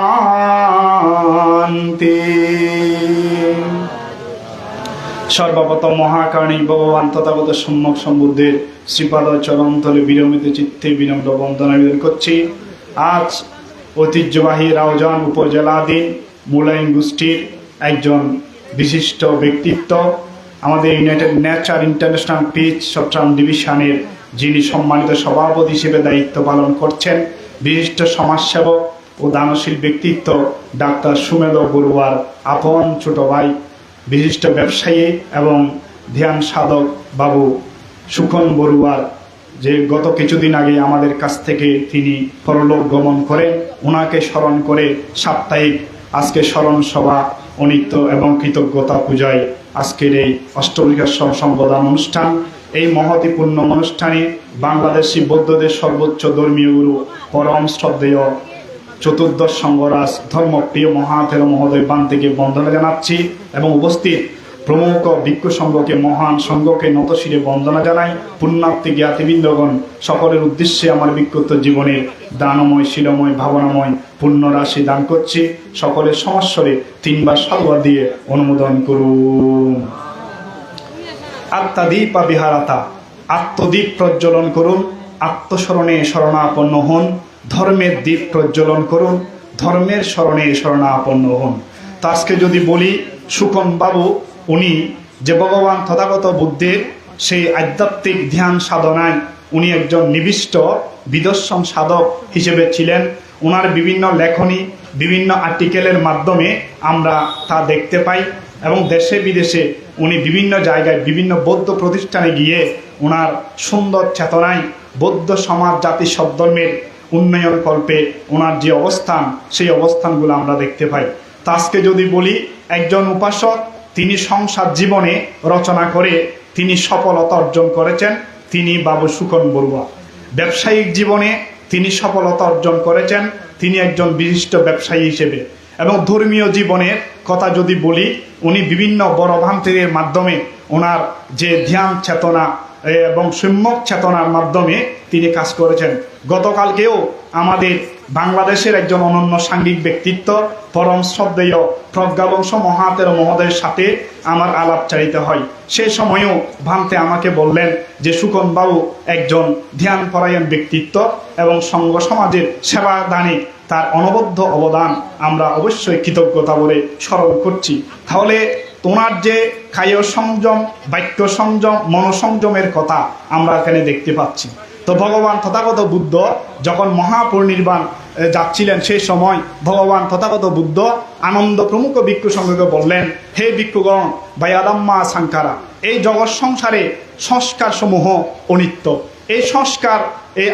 সর্বপ্রথম মহাকারণিক ভগবান তথাগত সম্যক সম্বুদ্ধের শ্রীপাদ চরণতলে বিরমিত চিত্তে বিনম্র বন্দনা নিবেদন করছি। আজ ঐতিহ্যবাহী রাউজান উপজেলাধীন মুলাইন গোষ্ঠীর একজন বিশিষ্ট ব্যক্তিত্ব, আমাদের ইউনাইটেড নেচার ইন্টারন্যাশনাল পিচ চট্টগ্রাম ডিভিশনের যিনি সম্মানিত সভাপতি হিসেবে দায়িত্ব পালন করছেন, বিশিষ্ট সমাজসেবক ও দানশীল ব্যক্তিত্ব ডাক্তার সুমেধ বড়ুয়ার আপন ছোট ভাই, বিশিষ্ট ব্যবসায়ী এবং ধ্যান সাধক বাবু সুখন বড়ুয়ার, যে গত কিছুদিন আগে আমাদের কাছ থেকে তিনি পরলোক গমন করেন, ওনাকে স্মরণ করে সাপ্তাহিক আজকে স্মরণ সভা, অনিত্য এবং কৃতজ্ঞতা পূজায় আজকের এই অষ্টবিকার সম্বোধন অনুষ্ঠান। এই মহতিপূর্ণ অনুষ্ঠানে বাংলাদেশি বৌদ্ধদের সর্বোচ্চ ধর্মীয় গুরু পরম শ্রদ্ধেয় চতুর্দশ সংঘরাজ ধর্মপ্রিয় মহাথের মহোদয় বান থেকে বন্দনা জানাচ্ছি এবং উপস্থিত প্রমুখ ভিক্ষু সংঘকে, মহান সংঘকে নতশিরে বন্দনা জানাই। পুণ্যার্থী জ্ঞাতিবৃন্দগণ, সকলের উদ্দেশ্যে আমার ভিক্ষুত্ব জীবনের দানময়, শিলময়, ভাবনাময় পুণ্য রাশি দান করছি। সকলের সমস্বরে তিনবার সাধুবাদ দিয়ে অনুমোদন করুন। আত্মাদীপা বিহারাতা, আত্মদীপ প্রজ্বলন করুন, আত্মস্মরণে শরণাপন্ন হন। ধর্মের দ্বীপ প্রজ্বলন করুন, ধর্মের স্মরণে শরণাপন্ন হন। তো আজকে যদি বলি, সুখন বাবু উনি যে ভগবান তথাগত বুদ্ধের সেই আধ্যাত্মিক ধ্যান সাধনায় উনি একজন নিবিষ্ট বিদর্শন সাধক হিসেবে ছিলেন। ওনার বিভিন্ন লেখনী, বিভিন্ন আর্টিকেলের মাধ্যমে আমরা তা দেখতে পাই এবং দেশে বিদেশে উনি বিভিন্ন জায়গায় বিভিন্ন বৌদ্ধ প্রতিষ্ঠানে গিয়ে ওনার সুন্দর চেতনায় বৌদ্ধ সমাজ, জাতি, সব ধর্মের উন্নয়ন কল্পে ওনার যে অবস্থান, সেই অবস্থানগুলো আমরা দেখতে পাই। তা আজকে যদি বলি, একজন উপাসক তিনি সংসার জীবনে রচনা করে তিনি সফলতা অর্জন করেছেন, তিনি বাবু সুকন বড়ুয়া। ব্যবসায়িক জীবনে তিনি সফলতা অর্জন করেছেন, তিনি একজন বিশিষ্ট ব্যবসায়ী হিসেবে। এবং ধর্মীয় জীবনের কথা যদি বলি, উনি বিভিন্ন বড় ভান্তির মাধ্যমে ওনার যে ধ্যান চেতনা এবং সম্যক চেতনার মাধ্যমে তিনি কাজ করেছেন। গতকালকেও আমাদের বাংলাদেশের একজন অনন্য সাংঘিক ব্যক্তিত্ব পরম শ্রদ্ধেয় প্রজ্ঞাবংশ মহাতের মহোদয়ের সাথে আমার আলাপচারিতা হয়। সেই সময়ও ভান্তে আমাকে বললেন যে সুকন বাবু একজন ধ্যান পরায়ণ ব্যক্তিত্ব এবং সঙ্গ সমাজের সেবা দানে তার অনবদ্য অবদান আমরা অবশ্যই কৃতজ্ঞতা বলে স্মরণ করছি। তাহলে তোমার যে কায় সংযম, বাক্য সংযম, মনোসংযমের কথা আমরা এখানে দেখতে পাচ্ছি। তো ভগবান তথাগত বুদ্ধ যখন মহাপরিনির্বাণ যাচ্ছিলেন, সেই সময় ভগবান তথাগত বুদ্ধ আনন্দ প্রমুখ ভিক্ষু সংঘকে বললেন, হে ভিক্ষুগণ, বায়াদাম্মা সাংকারা, এই জগৎ সংসারে সংস্কার সমূহ অনিত্য। এই সংস্কার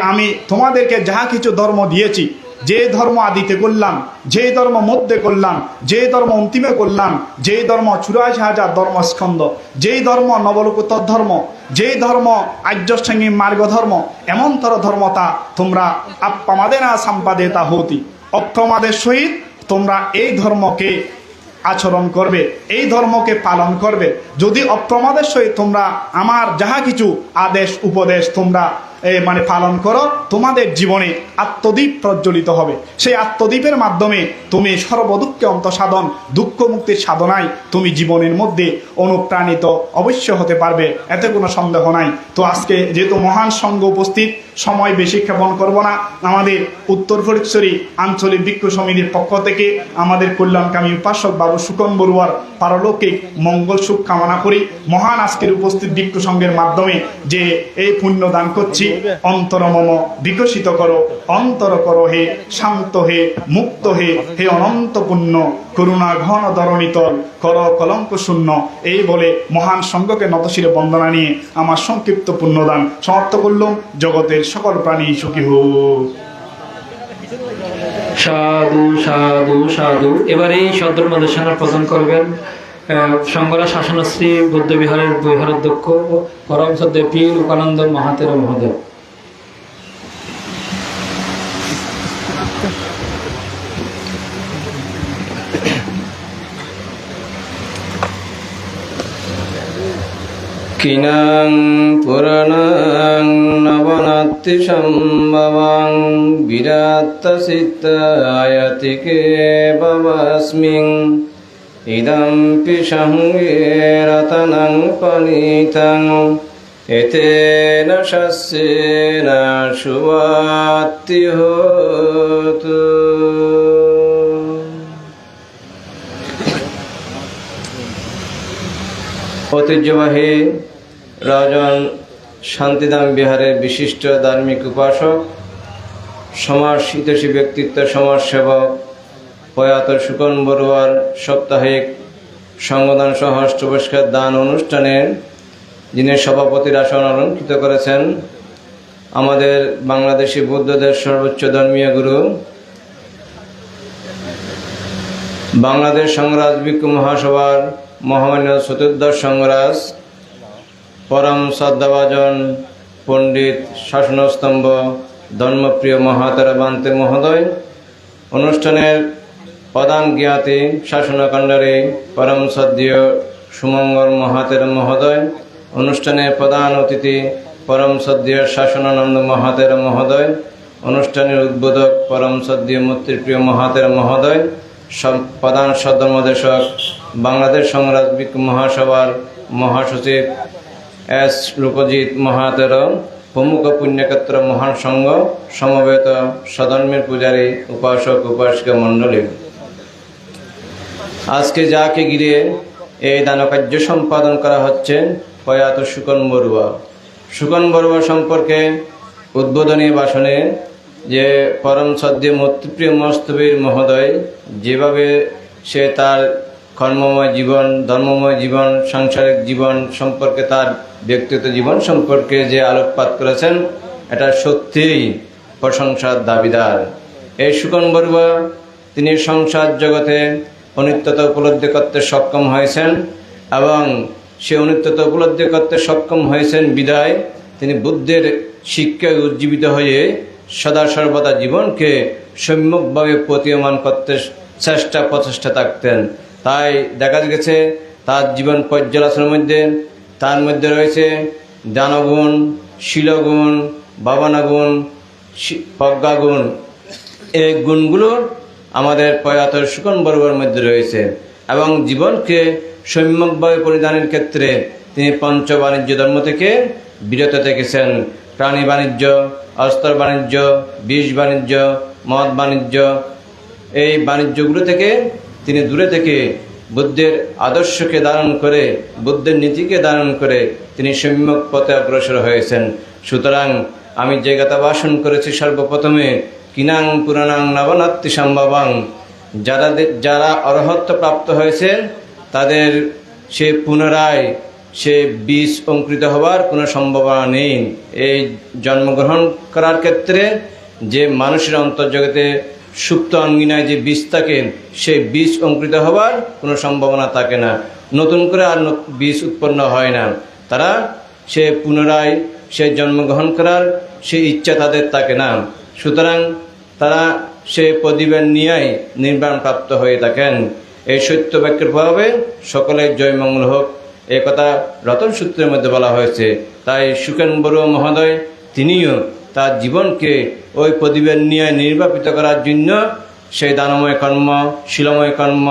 আমি তোমাদেরকে যাহা কিছু ধর্ম দিয়েছি, যে ধর্ম আদিতে করলাম, যে ধর্ম মধ্যে করলাম, যে ধর্ম অন্তিমে করলাম, যে ধর্ম ৮৪,০০০ ধর্মস্কন্ধ, যেই ধর্ম নবলোকোত্তর ধর্ম, যেই ধর্ম আর্যশ্রেণী মার্গ ধর্ম, এমনতর ধর্মতা তোমরা আপ্পামাদে না সম্পাদে তা হতি, অপ্রমাদের সহিত তোমরা এই ধর্মকে আচরণ করবে, এই ধর্মকে পালন করবে। যদি অপ্রমাদের সহিত তোমরা আমার যাহা কিছু আদেশ উপদেশ তোমরা পালন করো, তোমাদের জীবনে আত্মদ্বীপ প্রজ্বলিত হবে। সেই আত্মদ্বীপের মাধ্যমে তুমি সর্বদুঃখে অন্তঃসাধন, দুঃখ মুক্তির সাধনায় তুমি জীবনের মধ্যে অনুপ্রাণিত অবশ্য হতে পারবে, এতে কোনো সন্দেহ নাই। তো আজকে যেহেতু মহান সংঘ উপস্থিত, সময় বেশি ক্ষেপণ করব না। আমাদের উত্তর ফটিকছড়ি আঞ্চলিক ভিক্ষু সমিতির পক্ষ থেকে আমাদের কল্যাণকামী উপাসক বাবু সুকন বড়ুয়ার পারলৌকিক মঙ্গল সুখ কামনা করি। মহান আজকের উপস্থিত ভিক্ষু সংঘের মাধ্যমে যে এই পুণ্য দান করছি, অন্তর মম বিকশিত করো, অন্তর করো হে শান্ত হে মুক্ত হে, হে অনন্ত পুণ্য করুণা ঘন ধরণীতল কর কলঙ্ক শূন্য। এই বলে মহান সংঘকে নতশিরে বন্দনা নিয়ে আমার সংক্ষিপ্ত পুণ্যদান সমাপ্ত করলাম। জগতের সকল প্রাণী সুখী হোক। সাধু সাধু সাধু। এবারে এই সদর নির্দেশনা প্রদান করবেন সংগলা শাসনশ্রী বৌদ্ধ বিহারের বিহারাধ্যক্ষ পরম শ্রদ্ধে পি লোকানন্দ মহাতের মহোদয়। কিনাং পুরাণাং নবনাত্তি সম্ভবং বিরাত্তসিদ্ধায়তিকে ভবস্মিং ইদম্পি সঙ্গে রতনং পনীতং এতেন শস্যেন শুভাত্তি হোতু। ঐতিহ্যবাহী রাজন শান্তিধাম বিহারের বিশিষ্ট ধার্মিক উপাসক, সমাজ হিতৈষী ব্যক্তিত্ব, সমাজসেবক প্রয়াত সুকন বড়ুয়ার সাপ্তাহিক সংগদান সহ অষ্টপুরস্কার দান অনুষ্ঠানের যিনি সভাপতির আসন অলঙ্কৃত করেছেন, আমাদের বাংলাদেশি বৌদ্ধদের সর্বোচ্চ ধর্মীয় গুরু, বাংলাদেশ সংঘরাজ ভিক্ষু মহাসভার মহামান্য চতুর্দশ সংঘরাজ, পরম শ্রদ্ধাভাজন পণ্ডিত শাসনস্তম্ভ ধর্মপ্রিয় মহাতেরা বান্তে মহোদয়, অনুষ্ঠানের প্রধান জ্ঞাতি শাসনকাণ্ডারী পরম শ্রদ্ধেয় সুমঙ্গল মহাতেরা মহোদয়, অনুষ্ঠানের প্রধান অতিথি পরম শ্রদ্ধেয় শাসনানন্দ মহাতেরা মহোদয়, অনুষ্ঠানের উদ্বোধক পরম শ্রদ্ধেয় মূর্তিপ্রিয় মহাতেরা মহোদয়, প্রধান সদ্ধর্মদেশক বাংলাদেশ সংঘরাজ ভিক্ষু মহাসভার মহাসচিব এস লোকজিৎ মহাতের প্রমুখ পুণ্যক্ষেত্র মহান সংঘ, সমবেত সধর্মের পূজারী উপাসক উপাসিকা মণ্ডলী, আজকে যাকে ঘিরে এই দানকার্য সম্পাদন করা হচ্ছে প্রয়াত সুকন বড়ুয়া। সুকন বড়ুয়া সম্পর্কে উদ্বোধনী ভাষণে যে পরম শ্রদ্ধেয় মূর্তিপ্রিয় মস্তবীর মহোদয় যেভাবে সে তার কর্মময় জীবন, ধর্মময় জীবন, সাংসারিক জীবন সম্পর্কে, তার ব্যক্তিগত জীবন সম্পর্কে যে আলোকপাত করেছেন, এটা সত্যিই প্রশংসার দাবিদার। এই সুকন বড়ুয়া তিনি সংসার জগতে অনিত্যতা উপলব্ধি করতে সক্ষম হয়েছেন এবং সে অনিত্যতা উপলব্ধি করতে সক্ষম হয়েছেন বিদায় তিনি বুদ্ধের শিক্ষায় উজ্জীবিত হয়ে সদা সর্বদা জীবনকে সম্যকভাবে প্রতীয়মান করতে প্রচেষ্টা থাকতেন। তাই দেখা গেছে তার জীবন পর্যালোচনার মধ্যে তার মধ্যে রয়েছে দানগুণ, শিলগুণ, ভাবনাগুণ, প্রজ্ঞাগুণ। এই গুণগুলো আমাদের প্রয়াত সুকন বড়ুয়ার মধ্যে রয়েছে এবং জীবনকে সম্যকভাবে পরিধানের ক্ষেত্রে তিনি পঞ্চ বাণিজ্য ধর্ম থেকে বিরত থেকেছেন। প্রাণী বাণিজ্য, অস্ত্র বাণিজ্য, বিষ বাণিজ্য, মদ বাণিজ্য, এই বাণিজ্যগুলো থেকে তিনি দূরে থেকে বুদ্ধের আদর্শকে ধারণ করে বুদ্ধের নীতিকে ধারণ করে তিনি সম্যক পথে অগ্রসর হয়েছেন। সুতরাং আমি যে কথা ভাষণ করেছি সর্বপ্রথমে কিনাং পুরাণাং নবনাত্তি সম্ভবাং, যারা অরহত্ব প্রাপ্ত হয়েছে তাদের সে পুনরায় সে বীজ অঙ্কুরিত হওয়ার কোনো সম্ভাবনা নেই। এই জন্মগ্রহণ করার ক্ষেত্রে যে মানুষের অন্তর্জগতে সুপ্ত অঙ্গিনায় যে বীজ থাকে সেই বীজ অঙ্কুরিত হওয়ার কোনো সম্ভাবনা থাকে না, নতুন করে আর বীজ উৎপন্ন হয় না। তারা সে পুনরায় সে জন্মগ্রহণ করার সে ইচ্ছা তাদের থাকে না। সুতরাং তারা সে প্রদীপের নিয়েই নির্বাণ প্রাপ্ত হয়ে থাকেন। এই সত্য বাক্যের প্রভাবে সকলের জয় মঙ্গল হোক এ কথা রতন সূত্রের মধ্যে বলা হয়েছে। তাই সুকেন বড়ুয়া মহোদয় তিনিও তার জীবনকে ওই প্রদীপের নিয়ে নির্বাপিত করার জন্য সেই দানময় কর্ম, শিলময় কর্ম,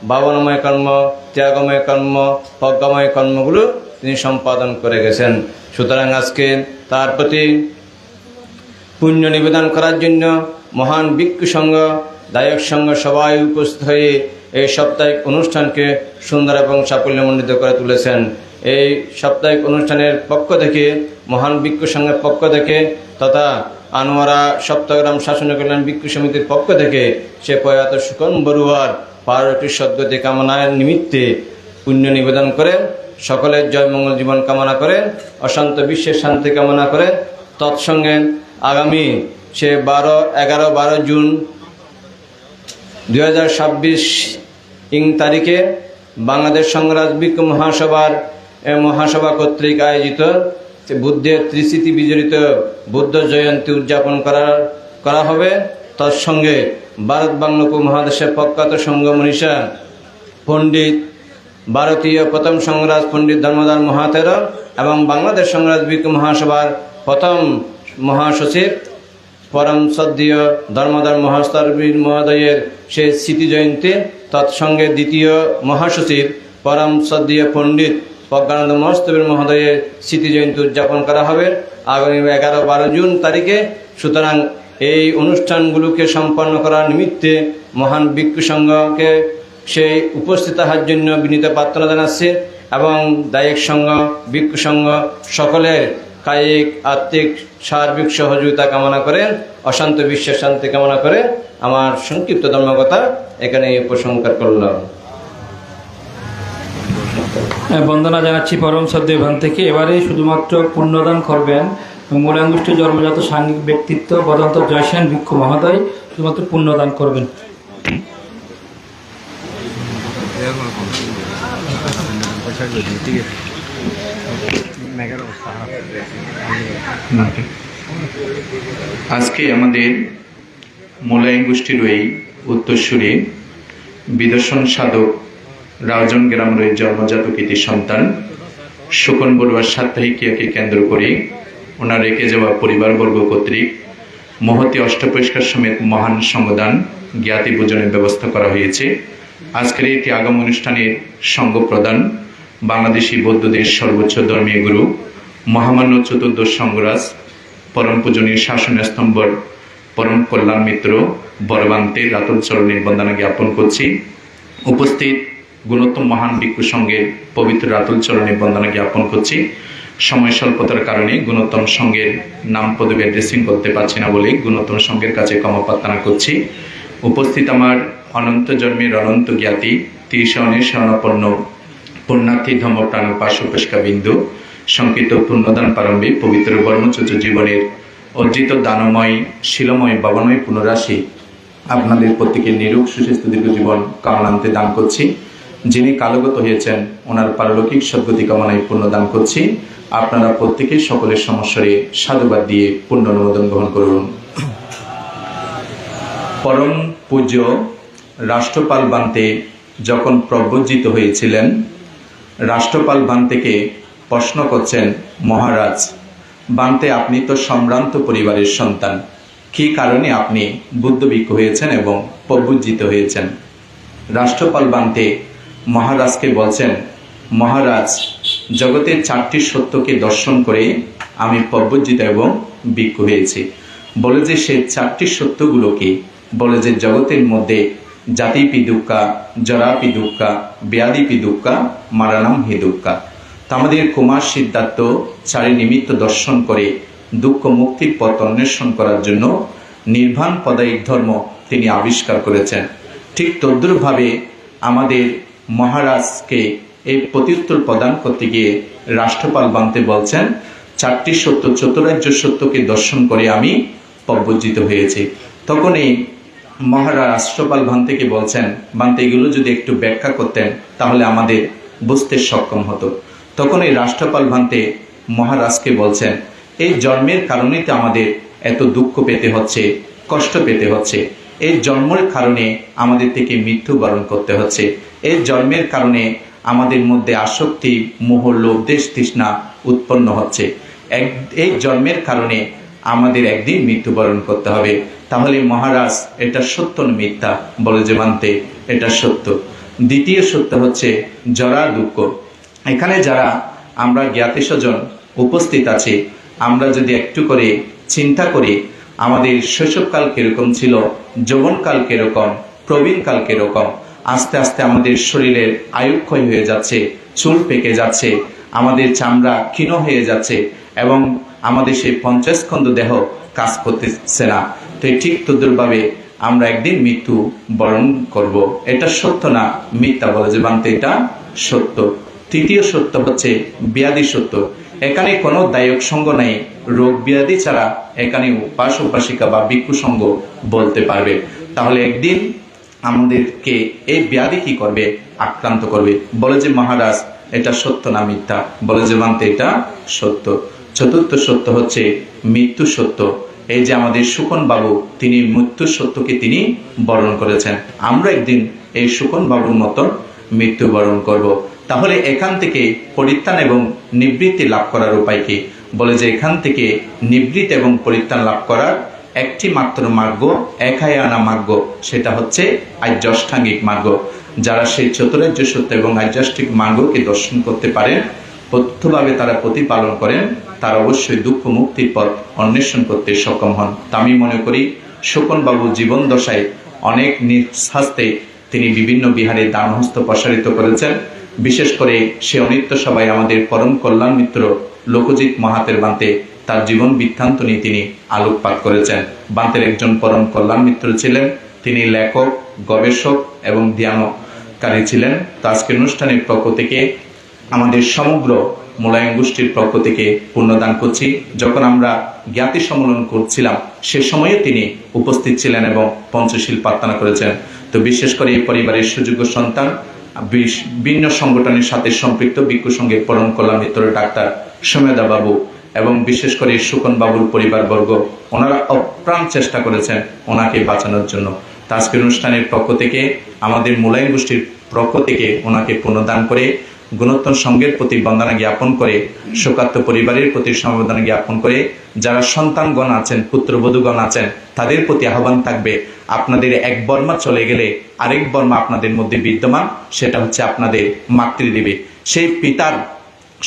ভাবনাময় কর্ম, ত্যাগময় কর্ম, প্রজ্ঞাময় কর্মগুলো তিনি সম্পাদন করে গেছেন। সুতরাং আজকে তার প্রতি পুণ্য নিবেদন করার জন্য মহান ভিক্ষু সংঘ, দায়ক সংঘ সবাই উপস্থিত হয়ে এই সাপ্তাহিক অনুষ্ঠানকে সুন্দর এবং সাফল্যমণ্ডিত করে তুলেছেন। এই সাপ্তাহিক অনুষ্ঠানের পক্ষ থেকে, মহান ভিক্ষু সংঘের পক্ষ থেকে তথা আনোয়ারা সপ্তগ্রাম শাসন কল্যাণ ভিক্ষু সমিতির পক্ষ থেকে সে প্রয়াত সুকন বড়ুয়ার পারলৌকিক সদ্গতি কামনার নিমিত্তে পুণ্য নিবেদন করে সকলের জয়মঙ্গল জীবন কামনা করে অশান্ত বিশ্বের শান্তি কামনা করে তৎসঙ্গে আগামী সে 11-12 জুন 2026 তারিখে বাংলাদেশ সংঘরাজ ভিক্ষু মহাসভা কর্তৃক আয়োজিত বুদ্ধের ত্রিস্মৃতি বিজড়িত বুদ্ধ জয়ন্তী উদযাপন করা হবে। তৎসঙ্গে ভারত বাংলা উপমহাদেশের প্রখ্যাত সংঘ মনীষা পণ্ডিত, ভারতীয় প্রথম সংঘরাজ পণ্ডিত ধর্মদার মহাতের এবং বাংলাদেশ সংঘরাজ ভিক্ষু মহাসভার প্রথম মহাসচিব পরম শ্রদ্ধেয় ধর্মদার মহাস্তরবীর মহোদয়ের সেই স্মৃতি জয়ন্তী, তৎসঙ্গে দ্বিতীয় মহাসচিব পরম শ্রদ্ধেয় পণ্ডিত প্রজ্ঞানন্দ মহস্তবীর মহোদয়ের স্মৃতি জয়ন্তী উদযাপন করা হবে আগামী 11-12 জুন তারিখে। সুতরাং এই অনুষ্ঠানগুলোকে সম্পন্ন করার নিমিত্তে মহান ভিক্ষু সংঘকে সেই উপস্থিত হওয়ার জন্য বিনীত প্রার্থনা জানাচ্ছে এবং দায়ক সংঘ, ভিক্ষু সংঘ সকলের কায়িক আর্থিক সার্বিক সহযোগিতা কামনা করে অশান্ত বিশ্বের শান্তি কামনা করে আমার সংক্ষিপ্ত ধর্মকথা এখানে উপসংহার করলাম। বন্দনা জানাচ্ছি পরম শ্রদ্ধেয় ভান থেকে। এবারে শুধুমাত্র পুণ্যদান করবেন মূলাঙ্গুষ্ঠী জন্মজাত সাংঘিক ব্যক্তিত্ব বদন্ত জয়সেন ভিক্ষু মহোদয়, শুধুমাত্র পুণ্যদান করবেন। আজকে আমাদের মোলায়েম গোষ্ঠীর ওই উত্তরসূরি বিদর্শন সাধক রাউজান গ্রামের জন্মজাত কৃতি সন্তান সুকন বড়ুয়ার সাপ্তাহিক ক্রিয়াকে কেন্দ্র করে ওনার রেখে যাওয়া পরিবারবর্গ কর্তৃক মহতি অষ্টপরিষ্কার সমেত মহান সংদান জ্ঞাতি পূজনের ব্যবস্থা করা হয়েছে। আজকের এই ত্যাগম অনুষ্ঠানের সঙ্গ প্রদান বাংলাদেশি বৌদ্ধদের সর্বোচ্চ ধর্মীয় গুরু মহামান্য চতুর্দশ সংঘরাজ পরম পূজনীয় শাসন স্তম্ভর পরম কল্যাণ মিত্র বরবান্তের রাতুল চরণের বন্দনা জ্ঞাপন করছি। উপস্থিত গুণোত্তম মহান ভিক্ষু সংঘের পবিত্র রাতুল চরণের বন্দনা জ্ঞাপন করছি। সময় স্বল্পতার কারণে গুণোত্তম সংঘের নাম পদবি অ্যাড্রেসিং করতে পারছি না বলে গুণোত্তম সংঘের কাছে ক্ষমা প্রার্থনা করছি। উপস্থিত আমার অনন্ত জন্মের অনন্ত জ্ঞাতি 30 শরণাপন্ন পুণ্যার্থী ধর্মপ্রাণ পার্শ্বপেশকা বিন্দু সংকৃত পুণ্যদান প্রারম্ভে পবিত্র ব্রহ্মচর্য জীবনের অর্জিত দানময় শিলময় বাবাময় পুনরাশি আপনাদের প্রত্যেকের নিরোগ সুস্বাস্থ্য দীর্ঘ জীবন কামনান্তে দান করছি। যিনি কালগত হয়েছেন ওনার পারলৌকিক সদ্গতি কামনায় পুণ্য দান করছি। আপনারা প্রত্যেকে সকলের সমস্যারে সাধুবাদ দিয়ে পুণ্য অনুমোদন গ্রহণ করুন। পরম পূজ্য রাষ্ট্রপাল বান্তে যখন প্রব্রজিত হয়েছিলেন, রাষ্ট্রপাল বান্তেকে প্রশ্ন করছেন, মহারাজ বান্তে, আপনি তো সম্ভ্রান্ত পরিবারের সন্তান, কী কারণে আপনি বুদ্ধ ভিক্ষু হয়েছেন এবং প্রব্রজিত হয়েছেন? রাষ্ট্রপাল বান্তে মহারাজকে বলছেন, মহারাজ, জগতের 4টি সত্যকে দর্শন করে আমি প্রব্রজিত এবং ভিক্ষু হয়েছি। বলে যে সে 4টি সত্যগুলো কি? বলে যে জগতের মধ্যে জাতিপি দুঃখা, জরাপি দুঃখা, ব্যাধিপি দুঃখা, মারানাম হি দুঃখা। তা আমাদের কুমার সিদ্ধার্থ 4 নিমিত্ত দর্শন করে দুঃখ মুক্তির পথ অন্বেষণ করার জন্য নির্বাণ পদায়িক ধর্ম তিনি আবিষ্কার করেছেন। ঠিক তদ্রূপভাবে আমাদের মহারাজকে এই প্রত্যুত্তর প্রদান করতে গিয়ে রাষ্ট্রপাল বান্তে বলছেন, 4টি সত্য, চতুরার্য সত্যকে দর্শন করে আমি প্রব্রজিত হয়েছি। তখন এই মহারাজ রাষ্ট্রপাল বান্তেকে বলছেন, বান্তে এগুলো যদি একটু ব্যাখ্যা করতেন তাহলে আমাদের বুঝতে সক্ষম হতো। তখন এই রাষ্ট্রপাল বান্তে মহারাজকে বলছেন, এই জন্মের কারণেই তো আমাদের এত দুঃখ পেতে হচ্ছে, কষ্ট পেতে হচ্ছে। এই জন্মের কারণে আমাদের থেকে মৃত্যুবরণ করতে হচ্ছে। এই জন্মের কারণে আমাদের মধ্যে আসক্তি, মোহ, লোভ, দেশ তৃষ্ণা উৎপন্ন হচ্ছে। এই জন্মের কারণে আমাদের একদিন মৃত্যুবরণ করতে হবে। তাহলে মহারাজ এটা সত্য না মিথ্যা? বলে যে বান্তে, এটা সত্য। দ্বিতীয় সত্য হচ্ছে জরা দুঃখ। এখানে যারা আমরা জ্ঞাতি স্বজন উপস্থিত আছি, আমরা যদি একটু করে চিন্তা করি আমাদের শৈশবকাল কিরকম ছিল, যৌবনকাল কিরকম, প্রবীণকাল কিরকম, আস্তে আস্তে আমাদের শরীরের আয়ুক্ষয় হয়ে যাচ্ছে, চুল পেকে যাচ্ছে, আমাদের চামড়া ক্ষীণ হয়ে যাচ্ছে এবং আমাদের সেই 50 স্কন্ধ দেহ কাজ করতেছে না। তো ঠিক তদ্রুপভাবে আমরা একদিন মৃত্যু বরণ করব। এটা সত্য না মিথ্যা? বলে যে বান্তে, এটা সত্য। তৃতীয় সত্য হচ্ছে ব্যাধি সত্য। এখানে কোনো দায়ক সঙ্গ নেই, রোগ ব্যাধি ছাড়া এখানে উপাস উপাসিকা বা ভিক্ষু সঙ্গ বলতে পারবে। তাহলে একদিন আমাদেরকে এই ব্যাধি কি করবে? আক্রান্ত করবে। বলে যে মহারাজ, এটা সত্য না মিথ্যা? বলে যে বান্তে, এটা সত্য। চতুর্থ সত্য হচ্ছে মৃত্যু সত্য। এই যে আমাদের সুকন বাবু, তিনি মৃত্যু সত্যকে তিনি বরণ করেছেন। আমরা একদিন এই সুকন বাবুর মতন মৃত্যুবরণ করব। তাহলে এখান থেকে পরিত্রাণ এবং নিবৃত্তি লাভ করার উপায় কি? বলে যে এখান থেকে নিবৃত্তি এবং পরিত্রাণ লাভ করার একটি মাত্র মার্গ, একাই আনা মার্গ, সেটা হচ্ছে আর্যাষ্টাঙ্গিক মার্গ। যারা সেই চতুরার্য সত্য এবং আর্যাষ্টিক মার্গকে দর্শন করতে পারেন, প্রত্যক্ষভাবে তারা প্রতিপালন করেন, তারা অবশ্যই দুঃখ মুক্তির পথ অন্বেষণ করতে সক্ষম হন। তা আমি মনে করি শোকন বাবু জীবন দশায় অনেক নিঃস্বাস্থ্যে তিনি বিভিন্ন বিহারে দানহস্ত প্রসারিত করেছেন। বিশেষ করে সে অনিত্য সভায় আমাদের পরম কল্যাণ মিত্র লোকজিৎ মহাতের বান্তে তার জীবন বৃত্তান্ত নিয়ে তিনি আলোকপাত করেছেন। বান্তের একজন পরম কল্যাণ মিত্র ছিলেন, তিনি লেখক, গবেষক এবং ধ্যানকারী ছিলেন। তো আজকের অনুষ্ঠানের পক্ষ থেকে আমাদের সমগ্র মোলায়েম গোষ্ঠীর পক্ষ থেকে পুণ্যদান করছি। যখন আমরা জ্ঞাতি সম্মেলন করছিলাম সে সময়ে তিনি উপস্থিত ছিলেন এবং পঞ্চশীল প্রার্থনা করেছেন। তো বিশেষ করে এই পরিবারের সুযোগ্য সন্তান, বিভিন্ন সংগঠনের সাথে সম্পৃক্ত ভিক্ষু সংঘের পরম কল্যাণ মিত্র ডাক্তার সমেদা বাবু এবং বিশেষ করে সুকন বাবুর পরিবারবর্গ, ওনারা অপ্রাণ চেষ্টা করেছেন ওনাকে বাঁচানোর জন্য। তা আজকের অনুষ্ঠানের পক্ষ থেকে, আমাদের মোলায়েম গোষ্ঠীর পক্ষ থেকে ওনাকে পুনর্দান করে, গুণোত্তম সংঘের প্রতি বন্দনা জ্ঞাপন করে, শোকার্ত পরিবারের প্রতি সমবেদনা জ্ঞাপন করে, যারা সন্তানগণ আছেন, পুত্রবধূগণ আছেন, তাদের প্রতি আহ্বান থাকবে, আপনাদের এক বর্মা চলে গেলে আরেক বর্মা আপনাদের মধ্যে বিদ্যমান, সেটা হচ্ছে আপনাদের মাতৃদেবী। সেই পিতার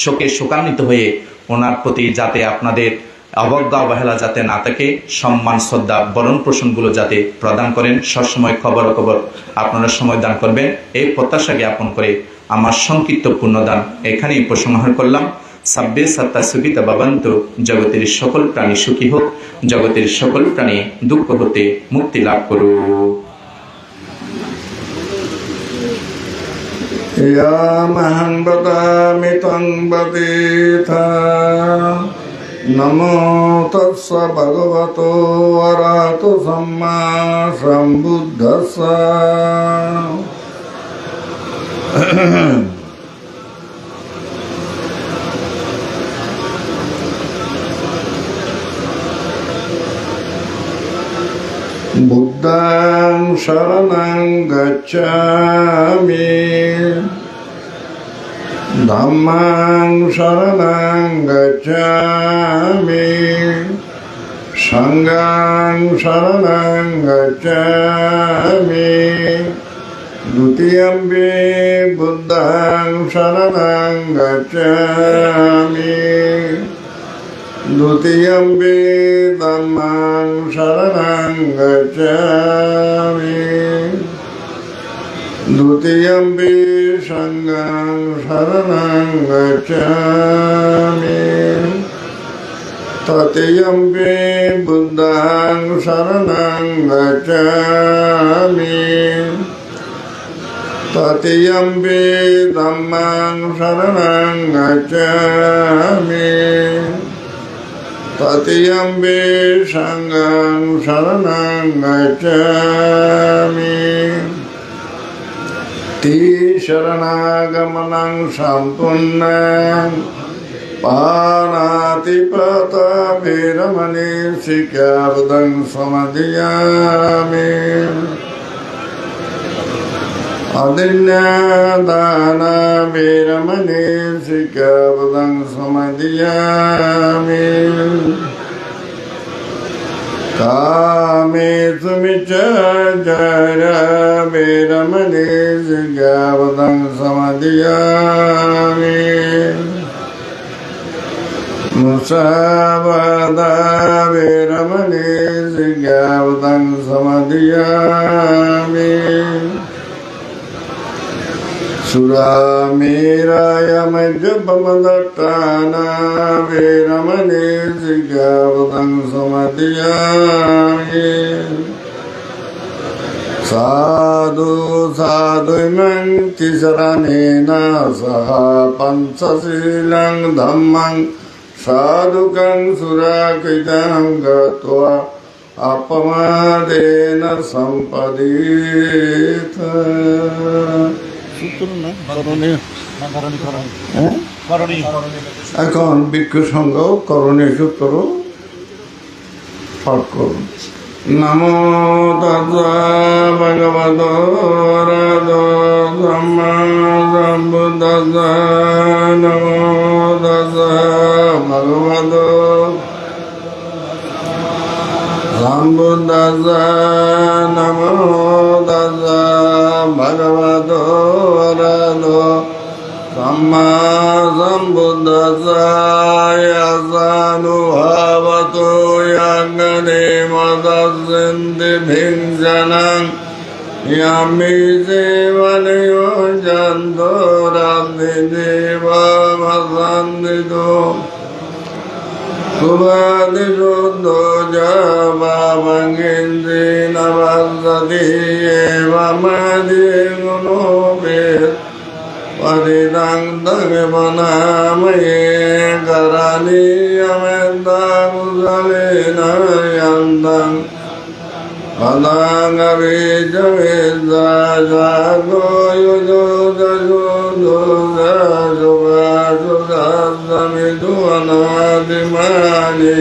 শোকে শোকান্বিত হয়ে ওনার প্রতি যাতে আপনাদের অবজ্ঞা অবহেলা যাতে না থাকে, সম্মান শ্রদ্ধা বরণ পোষণগুলো যাতে প্রদান করেন, সবসময় খবর আপনারা সময় দান করবেন, এই প্রত্যাশা জ্ঞাপন করে আমার সংক্ষিপ্ত পুণ্যদান এখানেই উপসংহার করলাম। সাব্বে সত্তা সুখিতা ভবন্তু, জগতের সকল প্রাণী সুখী হোক, জগতের সকল প্রাণী দুঃখ হতে মুক্তি লাভ করুক। ইয়া মহান বদামি তং বদেথা নমো তস্য ভগবতো অরহতো সম্মা সম্বুদ্ধস্য। বুদ্ধং শরণং গচ্ছামি, ধম্মং শরণং গচ্ছামি, সংঘং শরণং গচ্ছামি, দ্বিতীয়ম্পি বুদ্ধং শরণং গচ্ছামি, দ্বিতীয়ম্পি ধম্মং শরণং গচ্ছামি, দ্বিতীয়ম্পি সংঘং শরণং গচ্ছামি, তৃতীয়ম্পি বুদ্ধং শরণং গচ্ছামি, তৃতীয়ম্পি ধম্মং শরণং গচ্ছামি, তৃতীয়ম্পি সংঘং শরণং গচ্ছামি। শরণাগমনং সম্পূর্ণং পাণাতিপাতা বীরমণি শিক্ষাবদং সমাধিয়ামি, অদিন্যদানা বীরমণি শিক্ষাবদং সমাধিয়ামি, কামেষু মিচ্ছাচারা বীরমণি শিক্ষাবদং সমাধিয়ামি, মুসাবাদা বীরমণি শিক্ষাবদং সমাধিয়ামি, সুরামেরায়মজ্জপমদট্টানা বীরমণি শিক্ষাবদং সমাধিয়ামি, সাধু সাধুমং তিসরণেন সহ পঞ্চশীলং ধম্মং সাধুকং সুরাকৃতং গত্বা অপমাদেন সম্পদীত। এখন ভিক্ষু সংঘ করণীয় সূত্র পাঠ করুন। নমো তস্য ভগবতো অরহতো সম্মা সম্বুদ্ধস্য। নমো তস্য ভগবতো সম্বুদ্ধস্য। নমো তস্য ভগবতো অরহতো সম্মা সম্বুদ্ধস্য। ইয়াসানুভাবতো ইয়াজ্ঞনে মদস্যন্তি ভিঞ্জনং ইয়ামি সেবনയോ জন্তো রাত্রিদেবমসন্দিতো সুভাদিশুদ্ধো জবাবঙ্গেন্দ্রেণ বসতি এবমধি গুণোপেত পরিদং দগমনাময়ে করণীয়মেদ্দাকুশলেন যন্তং পদাঙ্গবীজবেদ্দাজাগো যুজোদযোদযোদযোগাযোগাসমিতু অনাদিমানি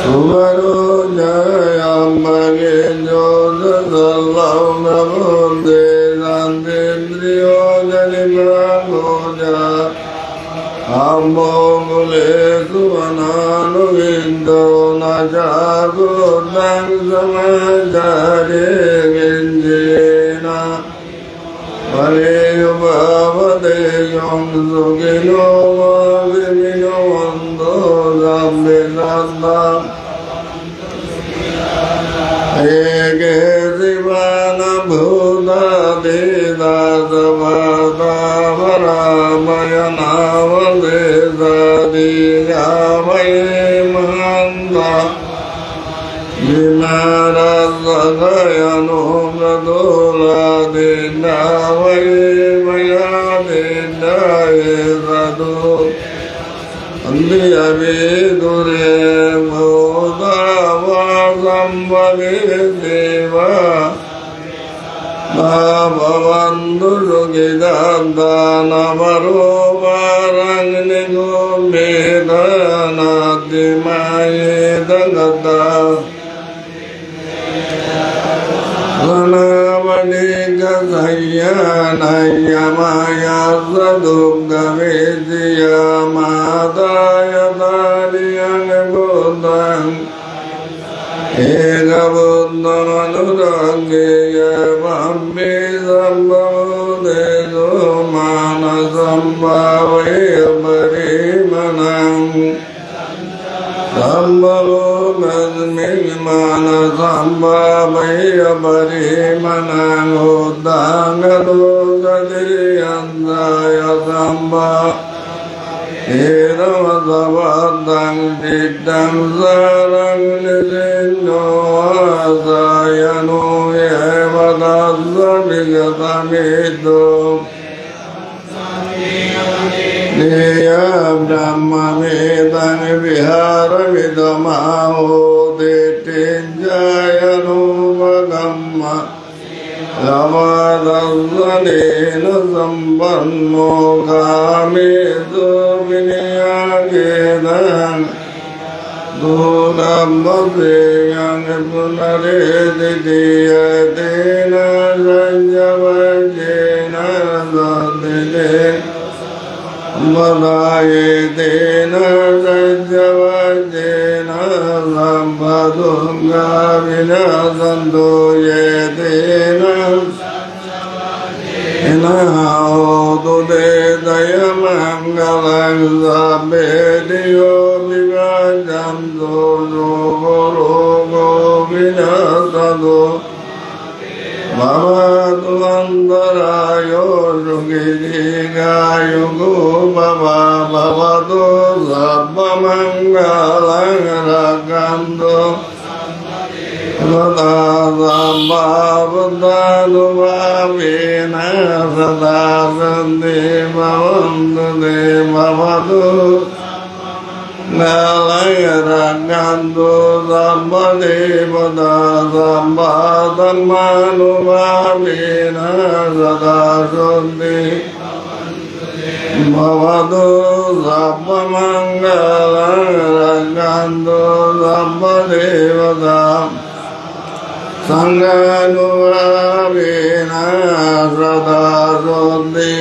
সুবরো জয়াম্বগে যোজসল্লভ্রবন্দে শান্তিন্দ্রিয় জনিমাগোজা আম্বমূলে সুবনানুবিন্দো নাজাগোদং সমাচারে গেঞ্জেন পরেয়ুপবদে সংসুখিনো বিমিনো বন্ধো সাম্বে সন্তা একে শিবান ভূতাদিদাসভতাপরাময়নাবলে সদিয়াময়ে মহান্তা বিমারসদয়নো প্রদোলাদিন্দাময়ে ময়াদিন্দায়ে সদো দূরে দেবা বন্ধু যোগী দান আমারো বারাঙ্গনে গো বেদনা দিমায়ে দগদা Lanavani Gazayana Maya Zadugga Vidya Madaya Daliyan Buddhan Ega Buddha Manurangiya Vambi Sambhavde Sumana Sambhavaya Parimanam Sambhavo Madmilmana Sambhavaya Parimanam Uddangado Sadiriyandaya Sambha Eravadavadang Diddham Sarang Nisinno Asayano Evadasa Vigatamido Niya Brahma Vedang Vihara Vidamao Ditinjayano Vagamma Lavadasanena Sampanno Kamesu Vinyakedang Dudambaseyang Punareditiyatena Sanjavajena Sadhidek Madayetena Sanjavajena Sampādunga Vinasanto Yetena Inaudu Dedaya Mangalang Sabediyo Vivajanto Sukorogo Vinasanto Bhavaduvandarayo Sukhidigayo Bhava Bhavadu Sabbhamangalang Rakanto Sada Sabbhavadhanuvavena Sada Sandhi Bhavantu De Bhavadu Nalaya Rakanto Sabbhadepada Sabbhadhammanuvavena Sada Sandhi Bhavadu Sabbhamangalang Rakanto Sabbhadevata Sanghanuvavena Sada Sandhi